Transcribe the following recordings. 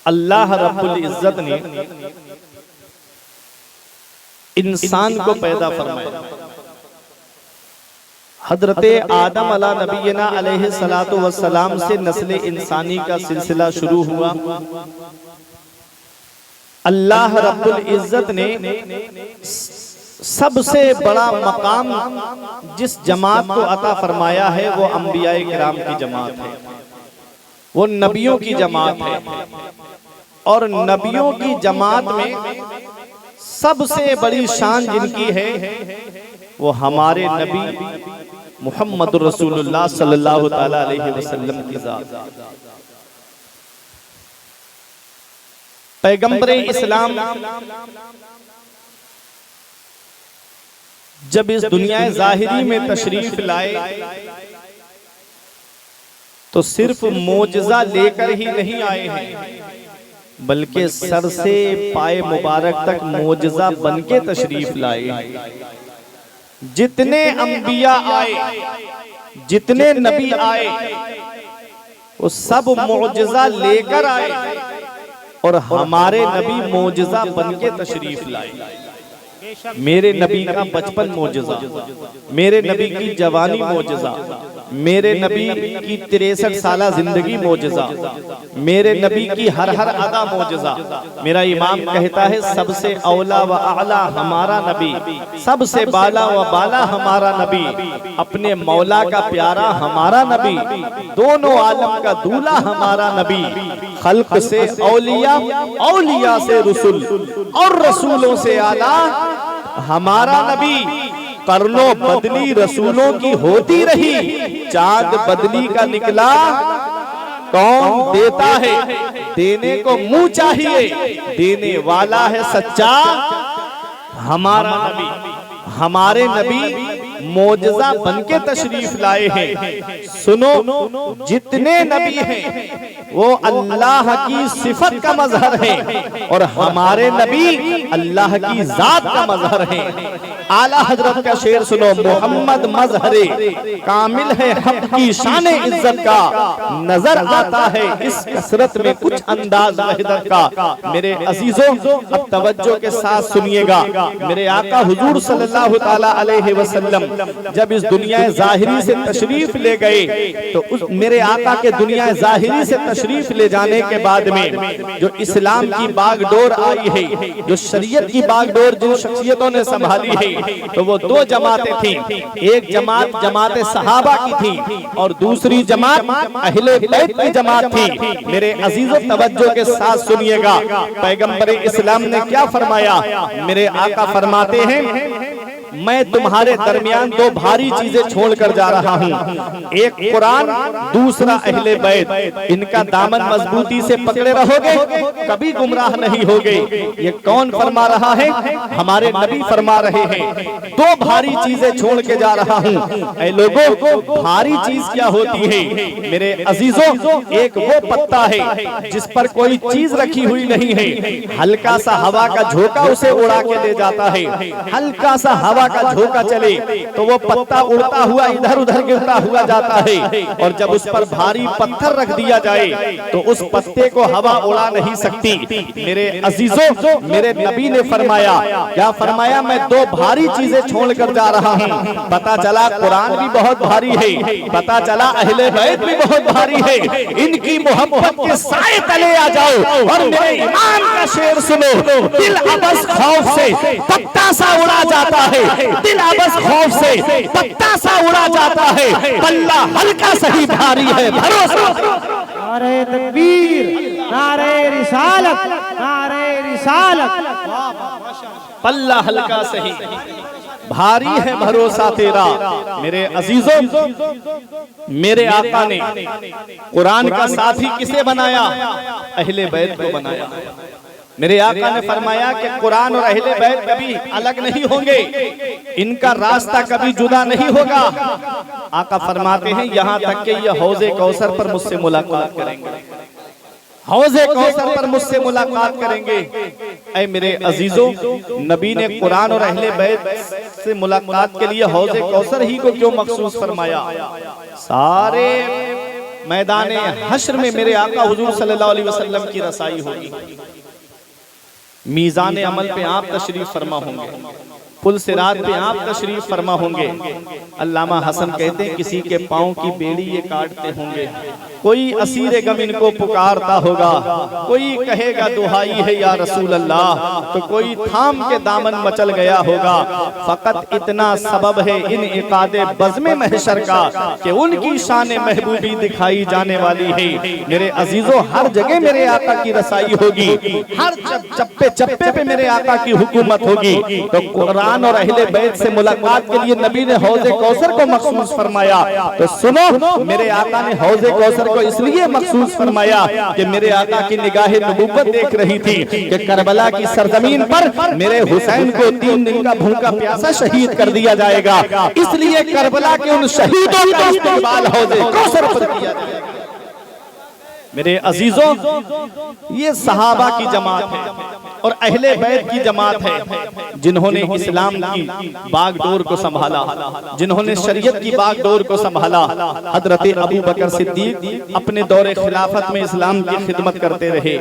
अल्लाह रब्बुल इज्जत ने इंसान को पैदा फरमाया। हजरते आदम अला नबीना अलैहि सलातु वस्सलाम से नस्ल इंसानी का सिलसिला शुरू हुआ। अल्लाह रब्बुल इज्जत ने सबसे बड़ा मकाम जिस जमात को अता फरमाया है वो अंबियाए किराम की जमात है, वो नबियों की जमात है। और नबियों की जमात में सबसे बड़ी शान जिनकी है वो हमारे नबी मुहम्मद रसूलुल्लाह सल्लल्लाहु ताला अलैहि वसल्लम की जात। पैगंबरे इस्लाम जब इस दुनिया ज़ाहिरी में तशरीफ लाए तो सिर्फ मोजज़ा लेकर ही नहीं आए हैं, बल्कि सर से पाए मुबारक तक मोजज़ा बनके तशरीफ लाए। जितने अंबिया आए, जितने नबी आए, वो सब मोजज़ा लेकर आए और हमारे नबी मोजज़ा बनके तशरीफ लाए। मेरे नबी का बचपन मोजज़ा, मेरे नबी की जवानी मोजज़ा, मेरे नबी की 63 साला जिंदगी मोजज़ा, मेरे नबी की हर हर अदा मोजज़ा। मेरा इमाम कहता है सबसे औला व आला हमारा नबी, सबसे बाला व बाला हमारा नबी, अपने मौला का प्यारा हमारा नबी, दोनों आलम का दूल्हा हमारा नबी, खल्क से औलिया, औलिया से रसूल और रसूलों से आला हमारा नबी। करनो बदली रसूलों की होती रही, चांद बदली का निकला कौन देता है, देने को मुंह चाहिए, देने वाला है सच्चा हमारा नबी। हमारे नबी मोजज़ा बनके तशरीफ लाए हैं। सुनो, जितने नबी हैं वो अल्लाह की सिफत का मजहर है और हमारे नबी अल्लाह की जात का मजहर है। आला हजरत का शेर सुनो, मोहम्मद मजहरे कामिल है हक की शाने इज्जत का, नजर आता है इस कसरत में कुछ अंदाज वहदत का। मेरे अजीजों, अब तवज्जो के साथ सुनिएगा। मेरे आका हुजूर सल्लल्लाहु ताला अलैहि वसल्लम जब इस दुनिया ज़ाहिरी से तशरीफ ले गए तो उस मेरे आका के दुनिया ज़ाहिरी से तशरीफ ले जाने के बाद में जो इस्लाम की बागडोर आई है, जो शरीयत की बागडोर जिन शख्सियतों ने संभाली है, तो वो दो जमातें थी। एक जमात जमात सहाबा की थी और दूसरी जमात अहले बैत की जमात थी। मेरे अजीजों, तवज्जो के साथ सुनिएगा, पैगंबर इस्लाम ने क्या फरमाया। मेरे आका फरमाते हैं, मैं तुम्हारे दरमियान दो भारी चीजें छोड़कर जा रहा हूँ, एक कुरान, दूसरा अहले बैत। इनका दामन मजबूती से पकड़े रहोगे, कभी गुमराह नहीं होगे। ये कौन फरमा रहा है? हमारे नबी फरमा रहे हैं, दो भारी चीजें छोड़ के जा रहा हूँ। ऐ लोगों, भारी चीज क्या होती है? मेरे अजीजों, एक वो पत्ता है जिस पर कोई चीज रखी हुई नहीं है, हल्का सा हवा का झोंका उसे उड़ा के ले जाता है। हल्का सा हवा का झोंका चले तो वो पत्ता उड़ता हुआ इधर उधर गिरता हुआ जाता है, और जब उस पर भारी पत्थर रख दिया जाए तो उस पत्ते को हवा उड़ा नहीं सकती। मेरे अजीजों, मेरे नबी ने फरमाया, क्या फरमाया? मैं दो भारी चीजें छोड़कर जा रहा हूँ। पता चला कुरान भी बहुत भारी है, पता चला अहले बैत भी बहुत भारी है। इनकी मोहब्बत के साए तले आ जाओ और मेरे ईमान का शेर सुनो, दिल अबस खौफ से पत्ता सा उड़ा जाता है, दिल अबस खौफ से पत्ता सा उड़ा जाता है, पल्ला हल्का सही भारी है, भरोसा। नारे तकबीर, नारे रिसालत, नारे रिसालत। पल्ला हल्का सही भारी है, भरोसा तेरा। मेरे अजीजों, मेरे आका ने कुरान का साथी किसे बनाया? अहले बैत को बनाया। मेरे आका ने फरमाया कि कुरान और अहले बैत कभी अलग नहीं होंगे, इनका रास्ता कभी जुदा नहीं होगा। आका फरमाते हैं, यहाँ तक कि ये हौज़े कौसर पर मुझसे मुलाकात करेंगे, हौज़े कौसर पर मुझसे मुलाकात करेंगे। ऐ मेरे अजीजों, नबी ने कुरान और अहले बैत से मुलाकात के लिए हौज़े कौसर ही को क्यों मखसूस फरमाया? सारे मैदान हश्र में मेरे आका हुजूर सल्लल्लाहु अलैहि वसल्लम की रसाई होगी। मीज़ान अमल पे आप तशरीफ फरमा होंगे, पुल सिरात पे आप तशरीफ फरमा होंगे। अल्लामा हसन कहते हैं किसी के पाँव की बेड़ी ये काटते होंगे, कोई असीरे गम इनको पुकारता होगा, कोई कहेगा दुहाई है या रसूल अल्लाह, तो कोई थाम के दामन मचल गया होगा। फकत इतना सबब है इन इकादे बज़्मे महशर का कि उनकी शान महबूबी दिखाई जाने वाली है। मेरे अजीजों, हर जगह मेरे आका की रसाई होगी, हर चप्पे चप्पे पे मेरे आका की हुकूमत होगी। तो कुरान और अहले बैत से मुलाकात के लिए नबी ने हौज़े कौसर को मखसूस फरमाया। तो सुनो, मेरे आका ने हौज़े कौसर को इसलिए मखसूस फरमाया कि मेरे आका की निगाह नबूवत देख रही थी कि करबला की सरजमीन पर मेरे हुसैन को 3 दिन का भूखा प्यासा शहीद कर दिया जाएगा, इसलिए करबला के उन शहीदों का इस्तेमाल हौज़े कौसर पर किया जाएगा। मेरे अजीजों, ये सहाबा की जमात है और अहले बैत की जमात है जिन्होंने इस्लाम की बागडोर को संभाला, जिन्होंने शरीयत की बागडोर को संभाला। हजरत अबू बकर सिद्दीक अपने दौरे खिलाफत में इस्लाम की खिदमत करते रहे,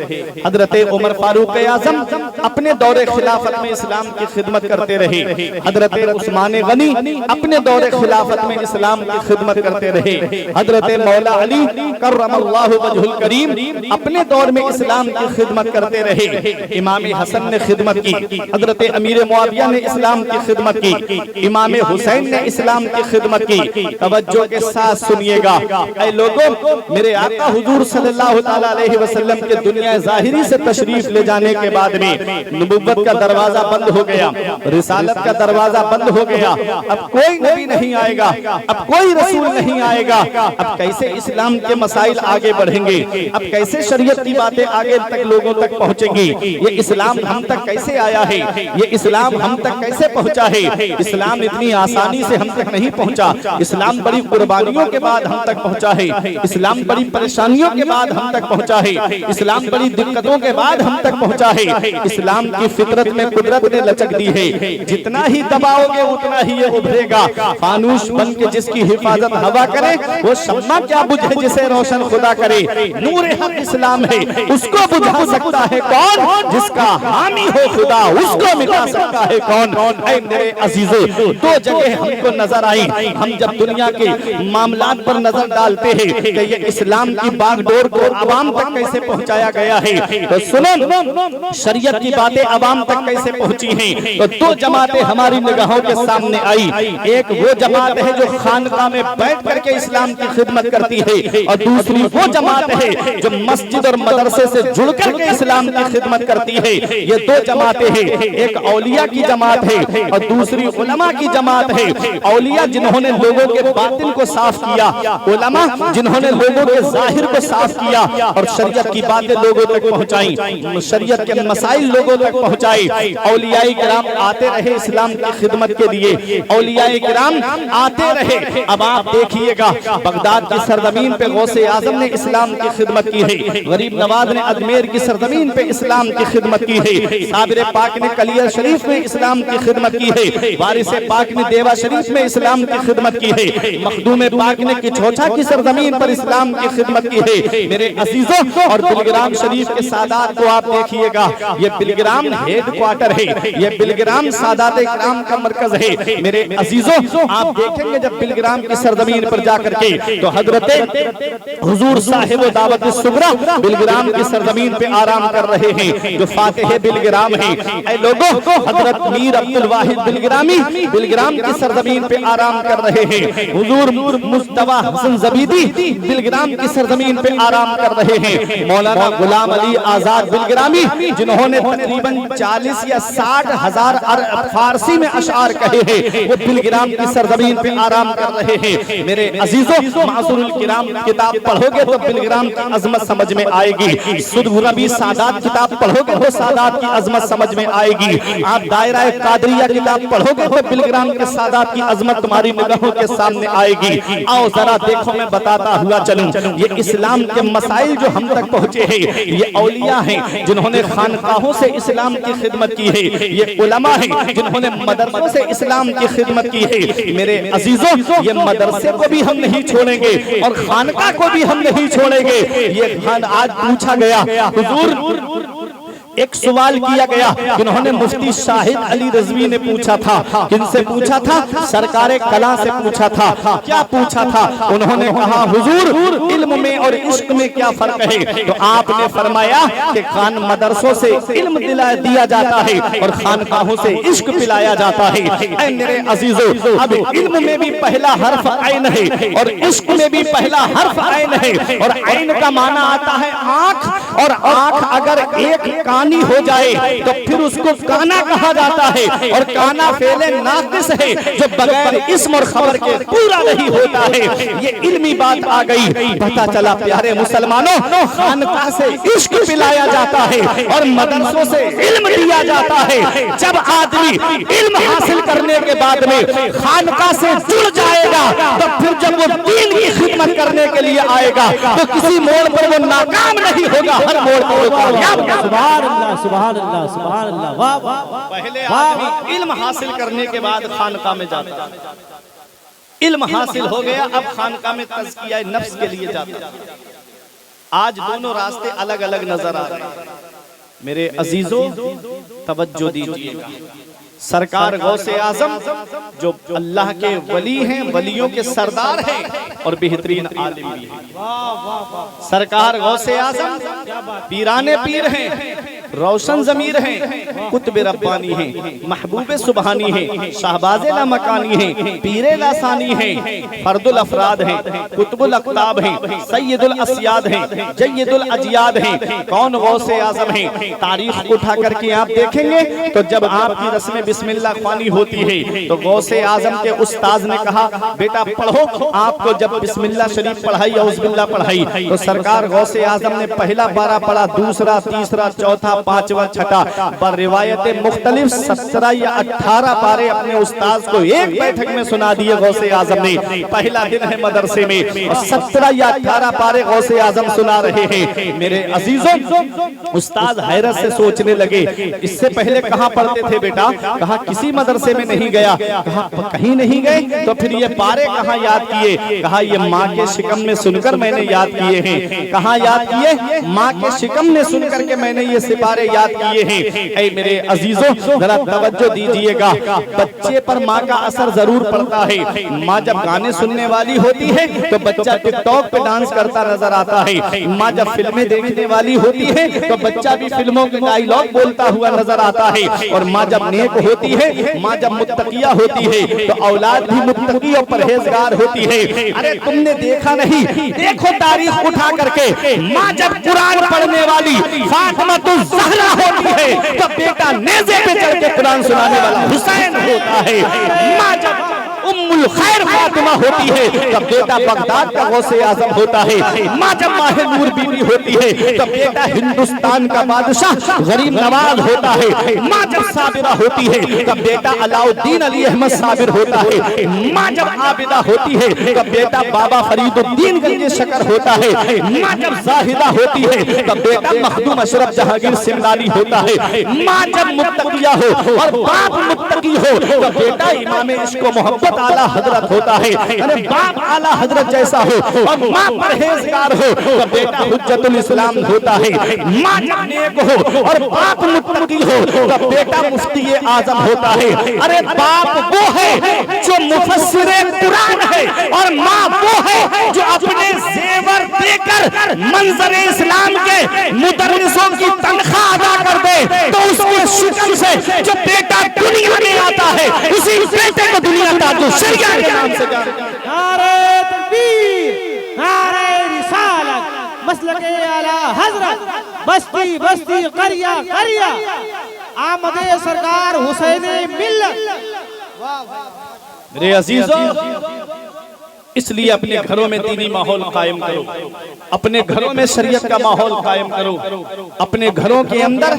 हजरत उमर फारूक आज़म अपने दौरे खिलाफत में इस्लाम की खिदमत करते रहे, हजरत उस्मान गनी अपने दौरे खिलाफत में इस्लाम की खिदमत करते रहे, हजरत मौला अली कर्रमल्लाहु वजहुल करीम अपने दौर में इस्लाम की खिदमत करते रहे। इमाम हसन ने खिदमत की, हजरत अमीर मुआविया ने इस्लाम की खिदमत की, इमाम हुसैन ने इस्लाम की खिदमत की। तवज्जो के साथ सुनिएगा ऐ लोगों, मेरे आका हुजूर सल्लल्लाहु अलैहि वसल्लम के दुनिया ज़ाहिरी से तशरीफ ले जाने के बाद में नबुव्वत का दरवाजा बंद हो गया, रिसालत का दरवाजा बंद हो गया। अब कोई नबी नहीं आएगा, अब कोई रसूल नहीं आएगा। अब कैसे इस्लाम के मसाइल आगे बढ़ेंगे, अब कैसे शरीयत की बातें आगे तक लोगों तक पहुंचेंगी, ये इस्लाम हम तक कैसे आया है, ये इस्लाम हम तक कैसे पहुंचा है। इस्लाम इतनी आसानी से हम तक नहीं पहुंचा, इस्लाम बड़ी कुर्बानियों के बाद हम तक पहुंचा है, इस्लाम बड़ी परेशानियों के बाद हम तक पहुंचा है, इस्लाम बड़ी दिक्कतों के बाद हम तक पहुंचा है। इस्लाम की फितरत में कुदरत ने लचक दी है, जितना ही दबाओगे उतना ही ये उभरेगा। फानूस बन के जिसकी हिफाजत हवा करे, वो शम्मा क्या बुझे जिसे रोशन खुदा करे। नूरे हक इस्लाम है, उसको बुझा सकता है कौन, जिसका हामी हो खुदा उसको मिटा सकता है कौन। ऐ मेरे अजीजों, 2 जगह हमको नजर आई। हम जब दुनिया के मामलात पर नजर डालते हैं कि ये इस्लाम की बागडोर को अवाम तक कैसे पहुंचाया गया है, तो सुनो, शरीयत की बातें अवाम तक कैसे पहुंची हैं। तो 2 जमातें हमारी निगाहों के सामने आई। एक वो जमात है जो खानकाह में बैठ करके इस्लाम की खिदमत करती है, और दूसरी वो जमात है जो मस्जिद और मदरसे से जुड़ करके इस्लाम की खिदमत करती है। ये 2 जमातें हैं, एक औलिया की जमात है और दूसरी उलमा की जमात है। औलिया जिन्होंने लोगों के बातिन को साफ किया, उलमा जिन्होंने लोगों के जाहिर को साफ किया और शरीयत की बातें लोगों तक पहुंचाई, शरीयत के मसाइल लोगों तक पहुंचाई। औलियाए किराम आते रहे इस्लाम की खिदमत के लिए, औलियाए किराम आते रहे। अब आप देखिएगा, बगदाद की सरजमीन पे गौसे आजम ने इस्लाम की खिदमत की है, गरीब नवाज ने अजमेर की सरजमीन पे इस्लाम की खिदमत की है, साबिर पाक ने कलियर शरीफ में इस्लाम की खिदमत की है, वारिस पाक ने देवा शरीफ में इस्लाम की खिदमत की है, मखदूम पाक ने किछोछा की सरजमीन पर इस्लाम की खिदमत की है। मेरे अजीजों, और बिलग्राम शरीफ के सादात को आप देखिएगा, ये बिलग्राम हेड क्वार्टर है, ये बिलग्राम सादात इकराम का मरकज है। मेरे अजीजों, आप देखेंगे जब बिलग्राम की सरजमीन पर जाकर के, तो हजरत हुजूर साहिब दावत सुगरा बिलग्राम की सरजमीन पे आराम कर रहे हैं, जो फातिह बिलग्राम है। ऐ लोगों, हजरत मीर अब्दुल वाहिद बिलग्रामी बिलग्राम की सरजमीन पे आराम कर रहे हैं। हुजूर मुस्तफा हसन जबीदी बिलग्राम की सरजमीन पे आराम कर रहे हैं। मौलाना गुलाम अली आजाद बिलग्रामी, जिन्होंने तकरीबन 40 या 60 हजार फारसी में अशार कहे हैं, वो बिलग्राम की सरजमीन पे आराम कर रहे हैं। मेरे अजीजों, मासूरुल किराम किताब पढ़ोगे तो बिलग्राम बिलग्राम की अजमत समझ में आएगी। सुदगुरबी सादात किताब पढ़ोगे तो सादात की अजमत समझ में आएगी। आप दायरा कादरिया किताब पढ़ोगे तो बिलग्राम के सादात की अजमत तुम्हारी निगाहों के सामने आएगी। आओ जरा देखो, मैं बताता हुआ चलूं, ये इस्लाम के मसाइल जो हम तक पहुंचे हैं, ये औलिया हैं जिन्होंने खानकाहों से इस्लाम की खिदमत की है, ये उलमा हैं जिन्होंने मदरसों से इस्लाम की खिदमत की है। मेरे अजीजों, ये मदरसे को भी हम नहीं छोड़ेंगे और खानका को भी हम नहीं छोड़ेंगे। ये खान आज पूछा गया, हुजूर एक सवाल किया गया, जिन्होंने मुफ्ती शाहिद अली रिजवी ने पूछा था। किनसे पूछा था? सरकारे कला से पूछा था। क्या पूछा था? उन्होंने कहा, हुजूर इल्म में और इश्क में क्या फर्क है? तो आपने फरमाया कि खान मदरसों से इल्म दिया जाता है और खानकाहों से इश्क पिलाया जाता है। ऐ मेरे अजीजों, अब इल्म में भी पहला हर्फ ऐन है और इश्क में भी पहला हर्फ ऐन है। और ऐन का माना आता है आंख, और आंख अगर एक कानी हो जाए तो फिर उसको काना कहा जाता है। और काना फेले नाकिस है जो बगैर इस्म और खबर के पूरा नहीं होता है। ये इल्मी बात आ गई। पता चला प्यारे मुसलमानों, खानका से इश्क पिलाया जाता है और मदरसों से इल्म दिया जाता है। जब आदमी इल्म हासिल करने के बाद में खानका से जुड़ जाएगा तो फिर जब वो दीन की खिदमत करने के लिए आएगा तो किसी मोड़ पर वो नाकाम नहीं होगा, हर मोड़ पर वो कामयाब होगा। सुभान अल्लाह, सुभान अल्लाह, सुभान अल्लाह। वाह वाह वाह। पहले आदमी इल्म हासिल करने के बाद खानका में जाता, इल्म हासिल हो गया, अब खानका में तज़किया नफ्स के लिए जाता। आज दोनों रास्ते अलग अलग नजर आ रहे हैं। मेरे अजीजों, तवज्जो दीजिएगा। सरकार गौसे आजम जो अल्लाह के वली हैं, वलियों के सरदार हैं और बेहतरीन आलिम भी हैं। सरकार गौसे आजम पीराने पीर हैं, रोशन जमीर हैं, कुतुब रब्बानी हैं, महबूब सुबहानी हैं, शाहबाज़े लामकानी हैं, पीरे लासानी हैं, फर्दुल अफराद हैं, कुतुबुल अक्ताब हैं, सैयदुल अस्याद हैं, जय्यदुल अजियाद हैं। कौन गौसे आजम हैं? तारीख उठा करके आप देखेंगे तो जब आपकी रस्म बिस्मिल्लाह ख्वानी होती है तो गौसे आजम के उस्ताद ने कहा, बेटा पढ़ो। आपको जब बिस्मिल्लाह शरीफ पढ़ाई, औज़ुबिल्लाह पढ़ाई, तो सरकार गौसे आजम ने पहला पारा पढ़ा, दूसरा, तीसरा, चौथा, पांचवा, छठा, पर रिवायतें मुख्तलिफ 17 या 18 पारे अपने उस्ताद को एक बैठक में सुना दिए गौसे आजम ने। पहला दिन है मदरसे में और 17 या 18 पारे गौसे आजम सुना रहे हैं। मेरे अजीजों, उस्ताद हैरत से सोचने लगे, इससे पहले कहाँ पढ़ते थे बेटा? कहा किसी मदरसे में नहीं गया। कहा कहीं नहीं गए तो फिर ये पारे कहाँ याद किए? कहा ये माँ के शिकम में सुनकर मैंने याद किए हैं। कहाँ याद किए? माँ के शिकम में सुनकर के मैंने ये सिपारे याद किए हैं। ऐ मेरे अजीजों, जरा तवज्जो दीजिएगा। बच्चे पर माँ का असर जरूर पड़ता है। माँ जब गाने सुनने वाली होती है तो बच्चा टिकटॉक पे डांस करता नजर आता है। माँ जब फिल्में देखने वाली होती है तो बच्चा भी फिल्मों के डायलॉग बोलता हुआ नजर आता है। और माँ जब नेक होती है, माँ जब मुत्तकिया होती है तो औलाद भी मुत्तकी और परहेजगार होती है। अरे तुमने देखा नहीं? देखो तारीख उठा करके, माँ जब कुरान पढ़ने वाली फातिमातुज़ ज़हरा होती है तो बेटा नेज़े पे चढ़ के कुरान सुनाने वाला हुसैन होता है। माँ जब उम्मुल खैर फातिमा होती है तब बेटा बगदाद का गौसे आजम होता है। माँ जब माहे नूर बीबी होती है तो बेटा हिंदुस्तान का बादशाह गरीब नवाज होता है। माँ जब साबिरा होती है तब बेटा अलाउद्दीन अली अहमद साबिर होता है। माँ जब आबिदा होती है तब बेटा बाबा फरीदुद्दीन गंजे शकर होता है। माँ जब जाहिदा होती है तब बेटा मखदूम अशरफ जहांगीर सिमलानी होता है। माँ जब मुत्तकिया हो और बाप मुत्तकी हो तो बेटा इमाम इश्क व मोहब्बत आला हजरत होता है। अरे बाप आला हजरत जैसा हो और माँ परहेजगार हो तो बेटा हुज्जतुल इस्लाम होता है। माँ जब नेक हो और बाप मुत्तकी हो तो बेटा मुफ्ती आजम होता है। अरे बाप वो है जो मुफस्सिरे कुरान है और माँ वो है जो अपने जेवर देकर मंजर इस्लाम के मुदर्रिसों की तनख्वाह अदा कर दे तो उसके शुक्र से जो बेटा दुनिया में आता है उसी बेटे को दुनिया का जो शरिया के नाम से नारे तकबीर, नारे रिसालत, मसलके आला हजरत, बस्ती बस्ती करिया करिया, आमदे सरकार हुसैन मिल्लत। मेरे अजीजों, इसलिए अपने घरों में दीनी माहौल कायम करो, अपने घरों में शरीयत का माहौल कायम करो, अपने घरों के अंदर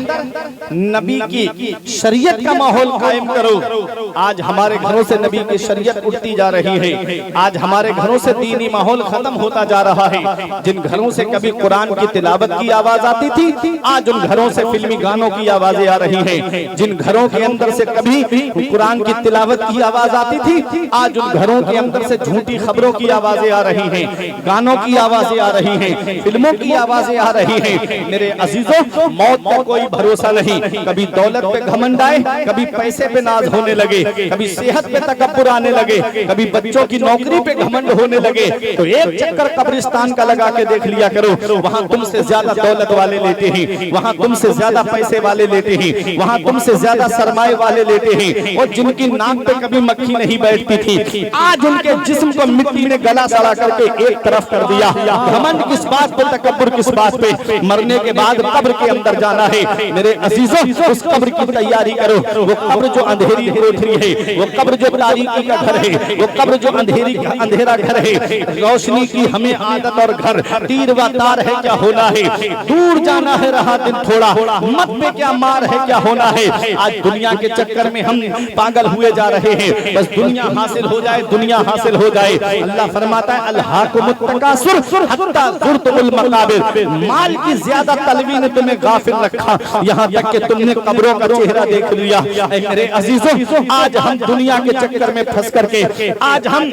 नबी की शरीयत का माहौल कायम करो। आज हमारे घरों से नबी की शरीयत उठती जा रही है, आज हमारे घरों से दीनी माहौल खत्म होता जा रहा है। जिन घरों से कभी कुरान की तिलावत की आवाज आती थी, आज उन घरों से फिल्मी गानों की आवाजें आ रही हैं। जिन घरों के अंदर से कभी कुरान की तिलावत की आवाज आती थी, आज उन घरों के अंदर से झूठी खबरों की आवाजें आ रही हैं, गानों की आवाजें आ रही हैं, फिल्मों की आवाजें आ रही हैं। मेरे अजीजों, मौत का कोई भरोसा नहीं। कभी दौलत पे घमंड आए, कभी पैसे पे नाज होने लगे, कभी सेहत पे तकब्बुर आने लगे, कभी बच्चों की नौकरी पे घमंड होने लगे। तो एक चक्कर कब्रिस्तान का लगा के देख लिया करो, वहां तुमसे ज्यादा दौलत वाले लेते हैं, वहां तुमसे ज्यादा पैसे वाले लेते हैं, वहां तुमसे ज्यादा सरमाए वाले लेते हैं। और जिनकी नाक पे कभी मक्खी नहीं बैठती थी, आज उनके जिस्म को मिट्टी ने गला सड़ा करके एक तरफ कर दिया। घमंड किस बात पे, तकब्बुर किस बात पे? मरने के बाद कब्र के अंदर जाना है। मेरे अजीजों, उस कब्र की तैयारी करो। वो कब्र जो अंधेरी कोठरी है, वो कब्र जो तारीकी का घर है, वो कब्र जो अंधेरी का अंधेरा घर है। रोशनी की हमें आदत और घर तीर व तार है, क्या होना है? दूर जाना है, रहा दिन थोड़ा, मत में क्या मार है, क्या होना है? आज दुनिया के चक्कर में हम पागल हुए जा रहे हैं। बस दुनिया हासिल हो जाए, दुनिया हासिल हो जाए। अल्लाह फरमाता है, अल्हाकुमुत तकासुर हत्ता ज़ुरतुमुल मकाबिर। माल की ज्यादा तलवी ने तुम्हें गाफिल रखा, यहाँ तक कि तुमने कब्रों का चेहरा देख लिया। मेरे अजीजों, आज हम दुनिया के चक्कर में फंस करके आज हम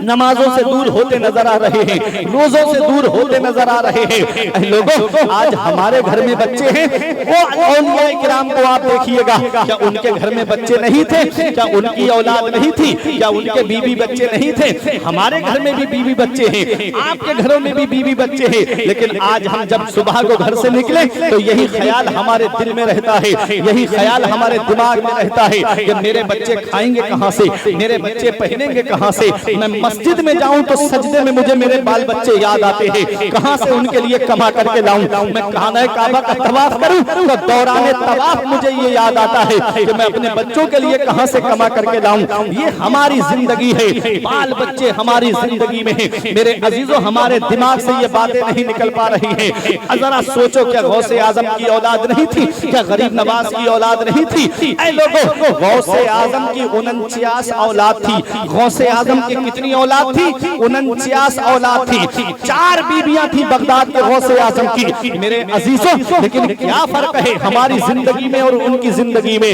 नमाजों से दूर होते नजर आ रहे हैं, रोजों से दूर होते नजर आ रहे हैं। लोगों, आज हमारे घर में बच्चे हैं, वो औलिया किराम को आप देखिएगा, क्या उनके घर में बच्चे नहीं थे? क्या उनकी औलाद नहीं थी? क्या उनके बीवी बच्चे नहीं थे? हमारे घर में भी बीवी बच्चे हैं, आपके घरों में भी बीवी बच्चे हैं। लेकिन आज हम जब सुबह को घर से निकले तो यही ख्याल हमारे दिल में रहता है, यही ख्याल हमारे दिमाग में रहता है कि मेरे बच्चे खाएंगे कहां से, मेरे बच्चे पहनेंगे कहां से। मैं मस्जिद में जाऊं तो सजदे में मुझे मेरे बाल बच्चे याद आते हैं, कहां से उनके लिए कमा करके लाऊं। मैं खाना काबा का तवाफ करूं तो दौरान तवाफ मुझे ये याद आता है कि मैं अपने बच्चों के लिए कहां से कमा करके लाऊं। ये हमारी जिंदगी है, बाल बच्चे हमारी जिंदगी में है। मेरे अजीजों, हमारे दिमाग से ये बातें नहीं निकल पा रही हैं। जरा सोचो, क्या गौसे आजम की औलाद नहीं थी? क्या गरीब नवाज की औलाद नहीं थी? ऐ लोगों, गौसे आजम की 49 औलाद थी। गौसे आजम की कितनी औलाद थी? 49 औलाद थी। 4 बीबियां थी बगदाद के गौसे आजम की। मेरे अजीजों, लेकिन क्या फर्क है हमारी जिंदगी में और उनकी जिंदगी में?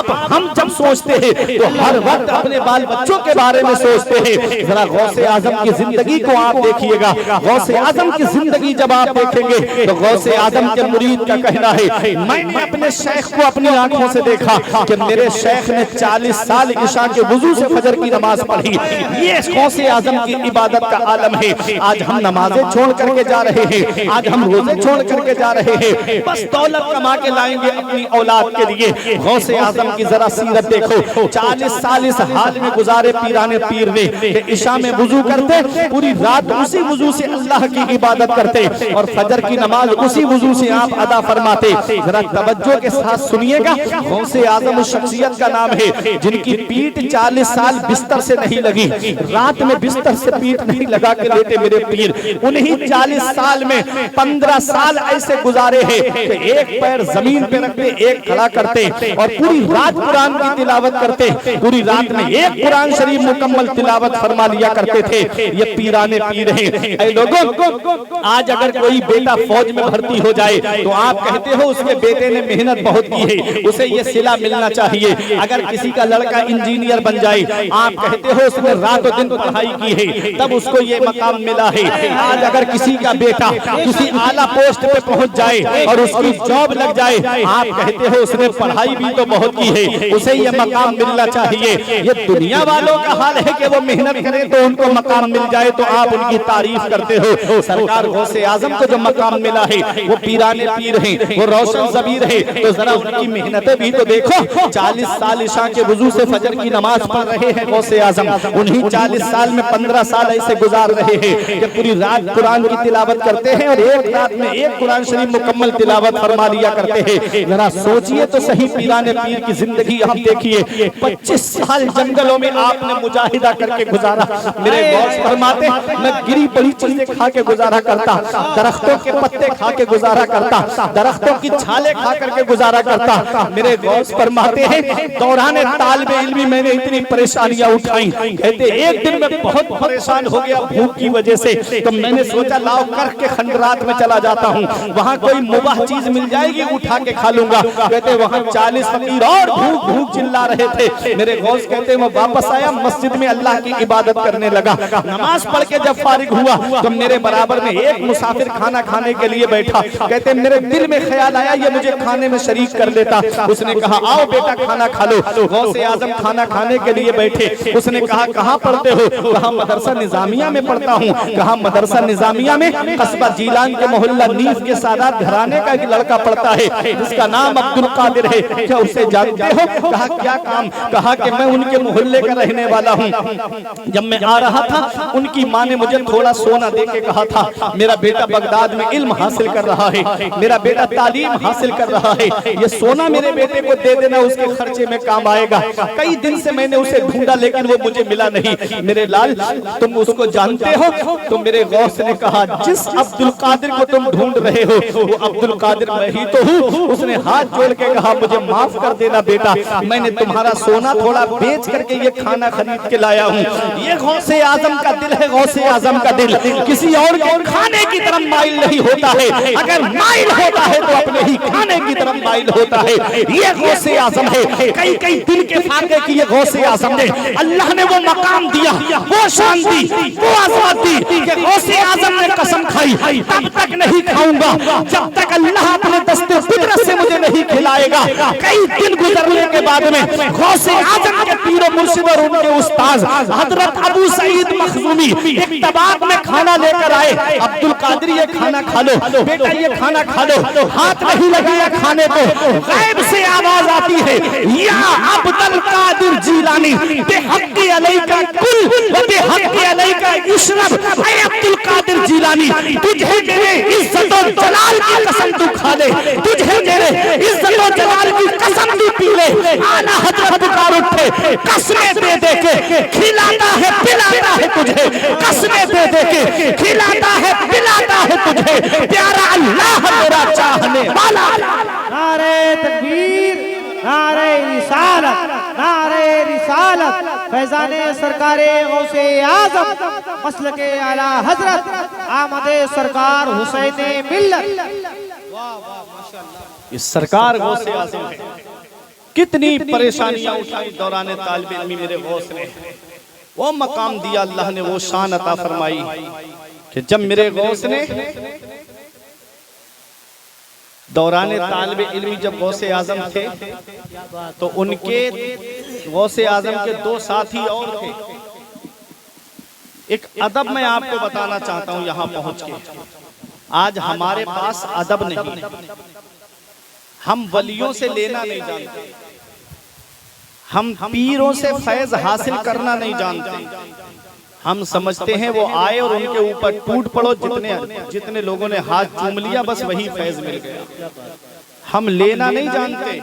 तो हम जब सोचते हैं तो हर वक्त अपने बाल बच्चों के बारे में सोचते हैं। जरा गौसे आजम की जिंदगी को आप देखिएगा। गौसे आजम की जिंदगी जब आप देखेंगे तो गौसे आजम के मुरीद का कहना है, मैंने अपने शेख को अपनी आंखों से देखा कि मेरे शेख ने 40 साल इशा के वुजू से फजर की नमाज पढ़ी। ये गौसे आजम की इबादत का आलम है। आज हम नमाजें छोड़ करके जा रहे हैं, आज हम रोजे छोड़ करके जा रहे हैं, बस दौलत कमा के लाएंगे अपनी औलाद के लिए। गौसे आजम की जरा सीरत देखो, 40 साल इस हाल में गुजारे पीराने पीर ने, इशा में वुजू करते, पूरी रात उसी वुजू से अल्लाह की इबादत करते और फजर की नमाज उसी वुजू से आप अदा फरमाते। जरा तवज्जो के साथ सुनिएगा, गौसे आजम उस शख्सियत का नाम है जिनकी पीठ 40 साल बिस्तर से नहीं लगी, रात में बिस्तर से पीठ नहीं लगा के लेते मेरे पीर। उन्हीं 40 साल में 15 साल ऐसे गुजारे हैं कि एक पैर जमीन पे रखते, एक खड़ा करते और पूरी रात कुरान की तिलावत करते। पूरी रात में एक कुरान शरीफ मुकम्मल तिलावत फरमा लिया करते थे। ये पीराने पीर हैं। ऐ लोगों, आज अगर कोई बेटा फौज में भर्ती हो जाए तो आप कहते हो उसके बेटे ने मेहनत बहुत की है, उसे ये सिला मिलना चाहिए। अगर किसी का लड़का इंजीनियर बन जाए, आप कहते हो उसने रातों दिन पढ़ाई की है तब उसको ये मकाम मिला है। आज अगर किसी का बेटा किसी आला पोस्ट पे पहुंच जाए और उसकी जॉब लग जाए, आप कहते हो उसने पढ़ाई भी तो बहुत की है, उसे ये मकाम मिलना चाहिए। ये दुनिया वालों का हाल है कि वो मेहनत करें तो उनको मकाम मिल जाए तो आप उनकी तारीफ करते हो। सरकार गौसे आजम को जो मकाम मिला है वो पीराने पीर हैं, वो रोशन ज़मीर है, तो जरा उनकी मेहनतें भी तो देखो। 40 साल इशा के वुजू से फजर की नमाज पढ़ रहे हैं गौसे आजम। उन्हीं 40 साल में 15 साल ऐसे गुजार रहे हैं कि पूरी रात कुरान की तिलावत करते हैं और एक रात में एक कुरान शरीफ मुकम्मल तिलावत फरमा लिया करते हैं। जरा सोचिए तो सही, पीराने पीर की जिंदगी हम देखिए। 25 साल जंगलों में आपने मुजाहिदा करके गुजारा गुजारा। मेरे गौस फरमाते मैं गिरी पड़ी चीजें खा के गुजारा करता, दरख्तों के पत्ते खा के गुजारा करता, दरख्तों की छाले खा करके गुजारा करता। मेरे गौस फरमाते हैं दौरान तालिबे इल्मी मैंने इतनी परेशानियां उठाई, कहते एक दिन मैं बहुत परेशान हो गया भूख की वजह से, तो मैंने सोचा लाओ कर के खंडरात में चला जाता हूँ, वहां कोई मुबाह चीज मिल जाएगी उठा के खा लूंगा। कहते वहां 40 फकीर और भूख भूख चिल्ला रहे थे। मेरे गौस कहते मैं वापस आया, मस्जिद में अल्लाह की इबादत करने लगा, नमाज पढ़ के जब फारिग हुआ तो मेरे बराबर में एक मुसाफिर खाना खाने के लिए बैठा। कहते मेरे दिल में ख्याल आया ये मुझे खाने में शरीक कर लेता। उसने कहा आओ बेटा खाना खा लो। गौसे आजम खाना खाने के लिए बैठे। उसने कहा कहाँ पढ़ते हो? कहा मदरसा निजामिया में पढ़ता हूँ। कहा मदरसा निजामिया में कस्बा जीलान के मोहल्ला नीफ के सादात घराने का एक लड़का पढ़ता है जिसका नाम अब्दुल कादिर है, क्या उसे जानते हो? कहा क्या काम? कहा कि मैं उनके मोहल्ले का रहने वाला हूँ। जब मैं आ रहा था उनकी माँ ने मुझे थोड़ा सोना दे के कहा था मेरा बेटा बगदाद में इल्म हासिल कर रहा है, मेरा बेटा तालीम हासिल कर रहा है, ये सोना मेरे बेटे को दे देना, उसके खर्चे में काम आएगा। कई दिन से मैंने उसे ढूंढा लेकिन वो मुझे मिला नहीं। मेरे लाल तुम उसको जानते हो? तो मेरे गौस ने कहा जिस अब्दुल कादिर को तुम ढूंढ रहे हो वो अब्दुल कादिर मैं ही तो हूँ। उसने हाथ जोड़ के कहा मुझे माफ कर देना बेटा, मैंने तुम्हारा सोना थोड़ा बेच करके ये खाना खरीद के लाया हूँ। ये गौसे आजम का दिल है, गौसे आजम का दिल किसी और के खाने की तरफ माइल नहीं होता है, अगर माइल होता है तो अपने ही खाने की तरफ माइल होता है। ये गौसे आजम है। कई कई दिन के फाके की ये गौसे आजम ने, अल्लाह ने वो मकाम दिया, वो शान दी, वो आजाद दी कि गौसे आजम ने कसम खाई तब तक नहीं खाऊंगा जब तक अल्लाह अपने दस्ते कुदरत से मुझे नहीं खिलाएगा। कई दिन गुजरने के बाद में गौसे आजम के पीर मुर्शिद और उनके उस्ताद हजरत अबू सईद मखजूमी एक तबाक में खाना लेकर आए। अब्दुल कादिर ये खाना खा लो बेटा, ये खाना खा लो। हाथ नहीं लगाया खाने को, गैब से आवाज आती है या अब्दुल कादिर जीलानी बेहक़्क़ि अलैका कुल व बेहक़्क़ि अलैका युशरब। ऐ अब्दुल कादिर जीलानी तुझे मेरे इज्जत और जलाल की कसम तू खा ले, तुझे मेरे इज्जत और जलाल की कसम तू पी ले। आला हजरत पुकार उठे कसमें दे दे के खिलाता है पिलाता है तुझे, कसमें दे दे के खिलाता है पिलाता है तुझे, प्यारा अल्लाह मेरा चाहने वाला। नारे तकबीर, नारे रिसालत, नारे रिसालत। फैजाने सरकारे गौसे आजम मसलके आला हजरत आमदे सरकार हुसैने मिल्लत। इस सरकार गौसे आजम है। कितनी परेशानियां उठाई दौरान तालिबे इल्मी मेरे गौस ने, वो मकाम दिया अल्लाह ने, वो शान अता फरमाई कि जब मेरे गौस ने दौरान तालिबे इल्मी जब गौसे आजम थे तो उनके गौसे आजम के दो साथी और थे। एक अदब मैं आपको बताना चाहता हूं यहां पहुंच के। आज हमारे पास अदब नहीं, हम वलियों से लेना नहीं जानते, हम पीरों से फैज हासिल करना नहीं जानते। हम समझते हैं वो आए और उनके ऊपर टूट पड़ो, जितने लोगों ने हाथ चूम लिया बस वही फैज मिल गया। हम लेना नहीं जानते।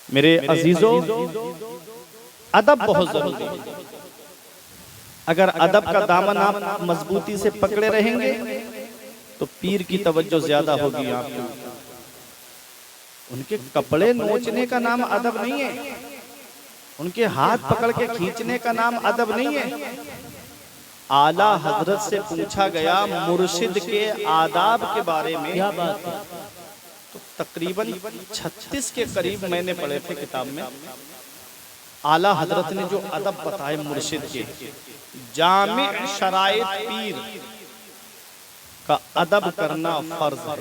मेरे अजीजों अदब बहुत जरूरी है। अगर अदब का दामन आप मजबूती से पकड़े रहेंगे तो पीर की तवज्जो ज्यादा होगी आपको। उनके कपड़े नोचने का नाम अदब नहीं है, उनके हाथ पकड़ के खींचने का नाम अदब नहीं है। आला हजरत से पूछा गया मुर्शिद के आदाब के बारे में, तो तकरीबन 36 के करीब मैंने पढ़े थे किताब में। आला हजरत ने जो अदब बताए मुर्शिद के, जामे शराइत पीर का अदब करना फर्ज है।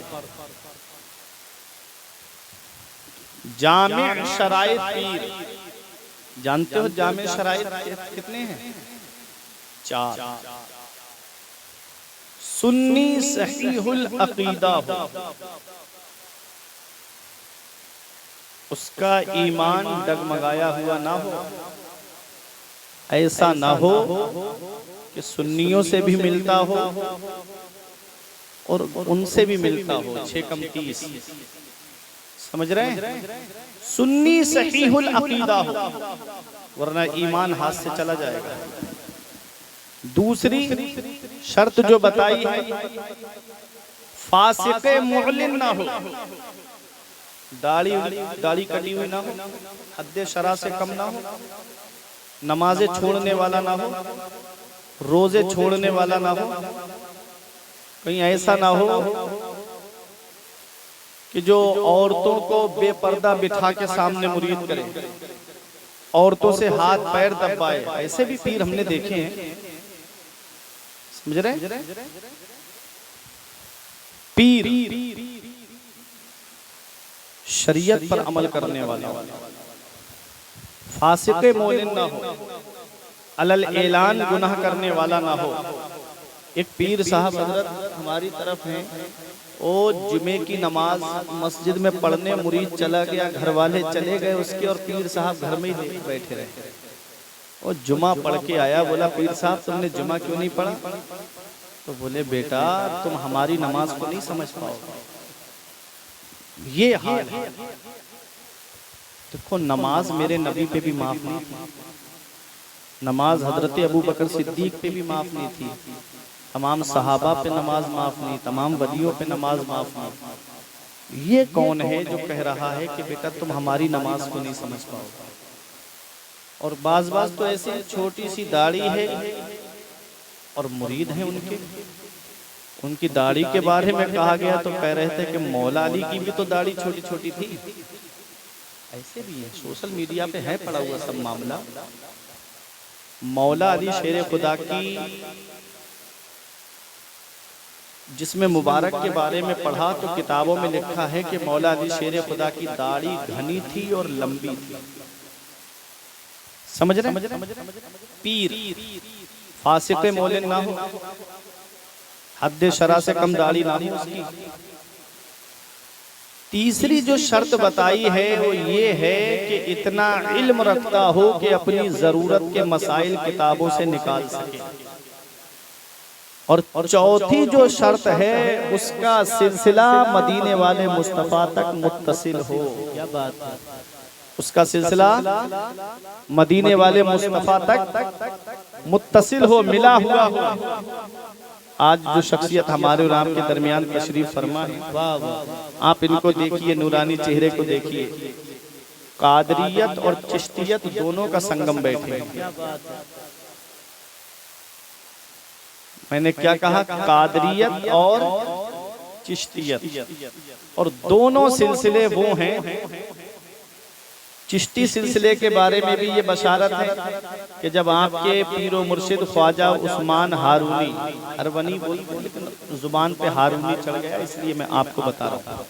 जामे शराइत पीर, जानते हो जामे शराइत कितने हैं? 4। सुन्नी सहीहुल अकीदा हो, उसका ईमान डगमगाया हुआ ना हो, ऐसा ना हो कि सुन्नियों से भी मिलता हो और उनसे भी मिलता हो। 6 कम 30 समझ रहे हैं? सुन्नी सहीहुल अकीदा हो, वरना ईमान हाथ से चला जाएगा। दूसरी शर्त जो बताई है, फासिक़े मुअलिन ना हो, दाढ़ी कटी हुई ना हो, हद्दे शरा से कम ना हो, नमाजें छोड़ने वाला ना हो, रोजे छोड़ने वाला ना हो। कहीं ऐसा ना हो कि जो औरतों को बेपर्दा बिठा के सामने मुरीद करे, औरतों से हाथ पैर दबाए, ऐसे भी पीर हमने देखे हैं। समझ रहे? पीर शरीयत पर अमल करने वाला, फासिक़े मोलिन ना हो, अलल ऐलान गुनाह करने वाला ना हो। एक पीर साहब हजरत हमारी तरफ हैं, वो जुमे की नमाज मस्जिद में पढ़ने मुरीद चला गया, घर वाले चले गए उसके, और पीर साहब घर में ही बैठे रहे। वो जुमा पढ़ के आया, बोला पीर साहब तुमने जुमा क्यों नहीं पढ़ा? तो बोले बेटा तुम हमारी नमाज को नहीं समझ पाओगे, ये हाल है। देखो नमाज मेरे नबी पे भी माफ नहीं थी, नमाज हजरत अबू बकर सिद्दीक पे भी माफ नहीं थी, तमाम सहाबा पे नमाज माफ नहीं, तमाम वलियों पे नमाज माफ नहीं। ये कौन है जो कह रहा है कि बेटा तुम हमारी नमाज को नहीं समझ पाओगे? और बाज तो ऐसी छोटी सी दाढ़ी है और मुरीद हैं उनकी दाढ़ी के बारे में कहा गया तो कह रहे थे कि मौला अली की भी तो दाढ़ी छोटी छोटी थी। ऐसे भी है, सोशल मीडिया पे है पड़ा हुआ सब मामला। मौला अली शेर खुदा की जिसमें मुबारक के बारे में पढ़ा तो किताबों में लिखा है कि मौला अली शेर खुदा की दाढ़ी घनी थी और लंबी थी। समझ रहे? पीर फासिक़े मोलिन ना हो, हद्दे शरा से कम दाढ़ी ना हो उसकी। तीसरी जो शर्त बताई है वो ये है कि इतना इल्म रखता हो कि अपनी जरूरत के मसाइल किताबों से निकाल सके। और चौथी जो शर्त है उसका सिलसिला मदीने वाले मुस्तफ़ा तक मुत्तसिल हो। क्या बात है? उसका सिलसिला मदीने वाले मुस्तफ़ा तक मुत्तसिल हो, मिला हुआ हो। आज जो शख्सियत हमारे और आपके दरमियान तशरीफ फरमा है, आप इनको देखिए, नूरानी चेहरे को देखिए, कादरियत और चिश्तियत दोनों का संगम बैठे हैं। मैंने क्या कहा? कादरियत और चिश्तियत, और दोनों सिलसिले वो हैं। चिश्ती सिलसिले के बारे में भी ये बशारत है कि जब आपके पीरो मुर्शिद ख्वाजा उस्मान हारूनी, अरवनी बोलते लेकिन जुबान पे हारूनी चढ़ गया इसलिए मैं आपको बता रहा हूँ।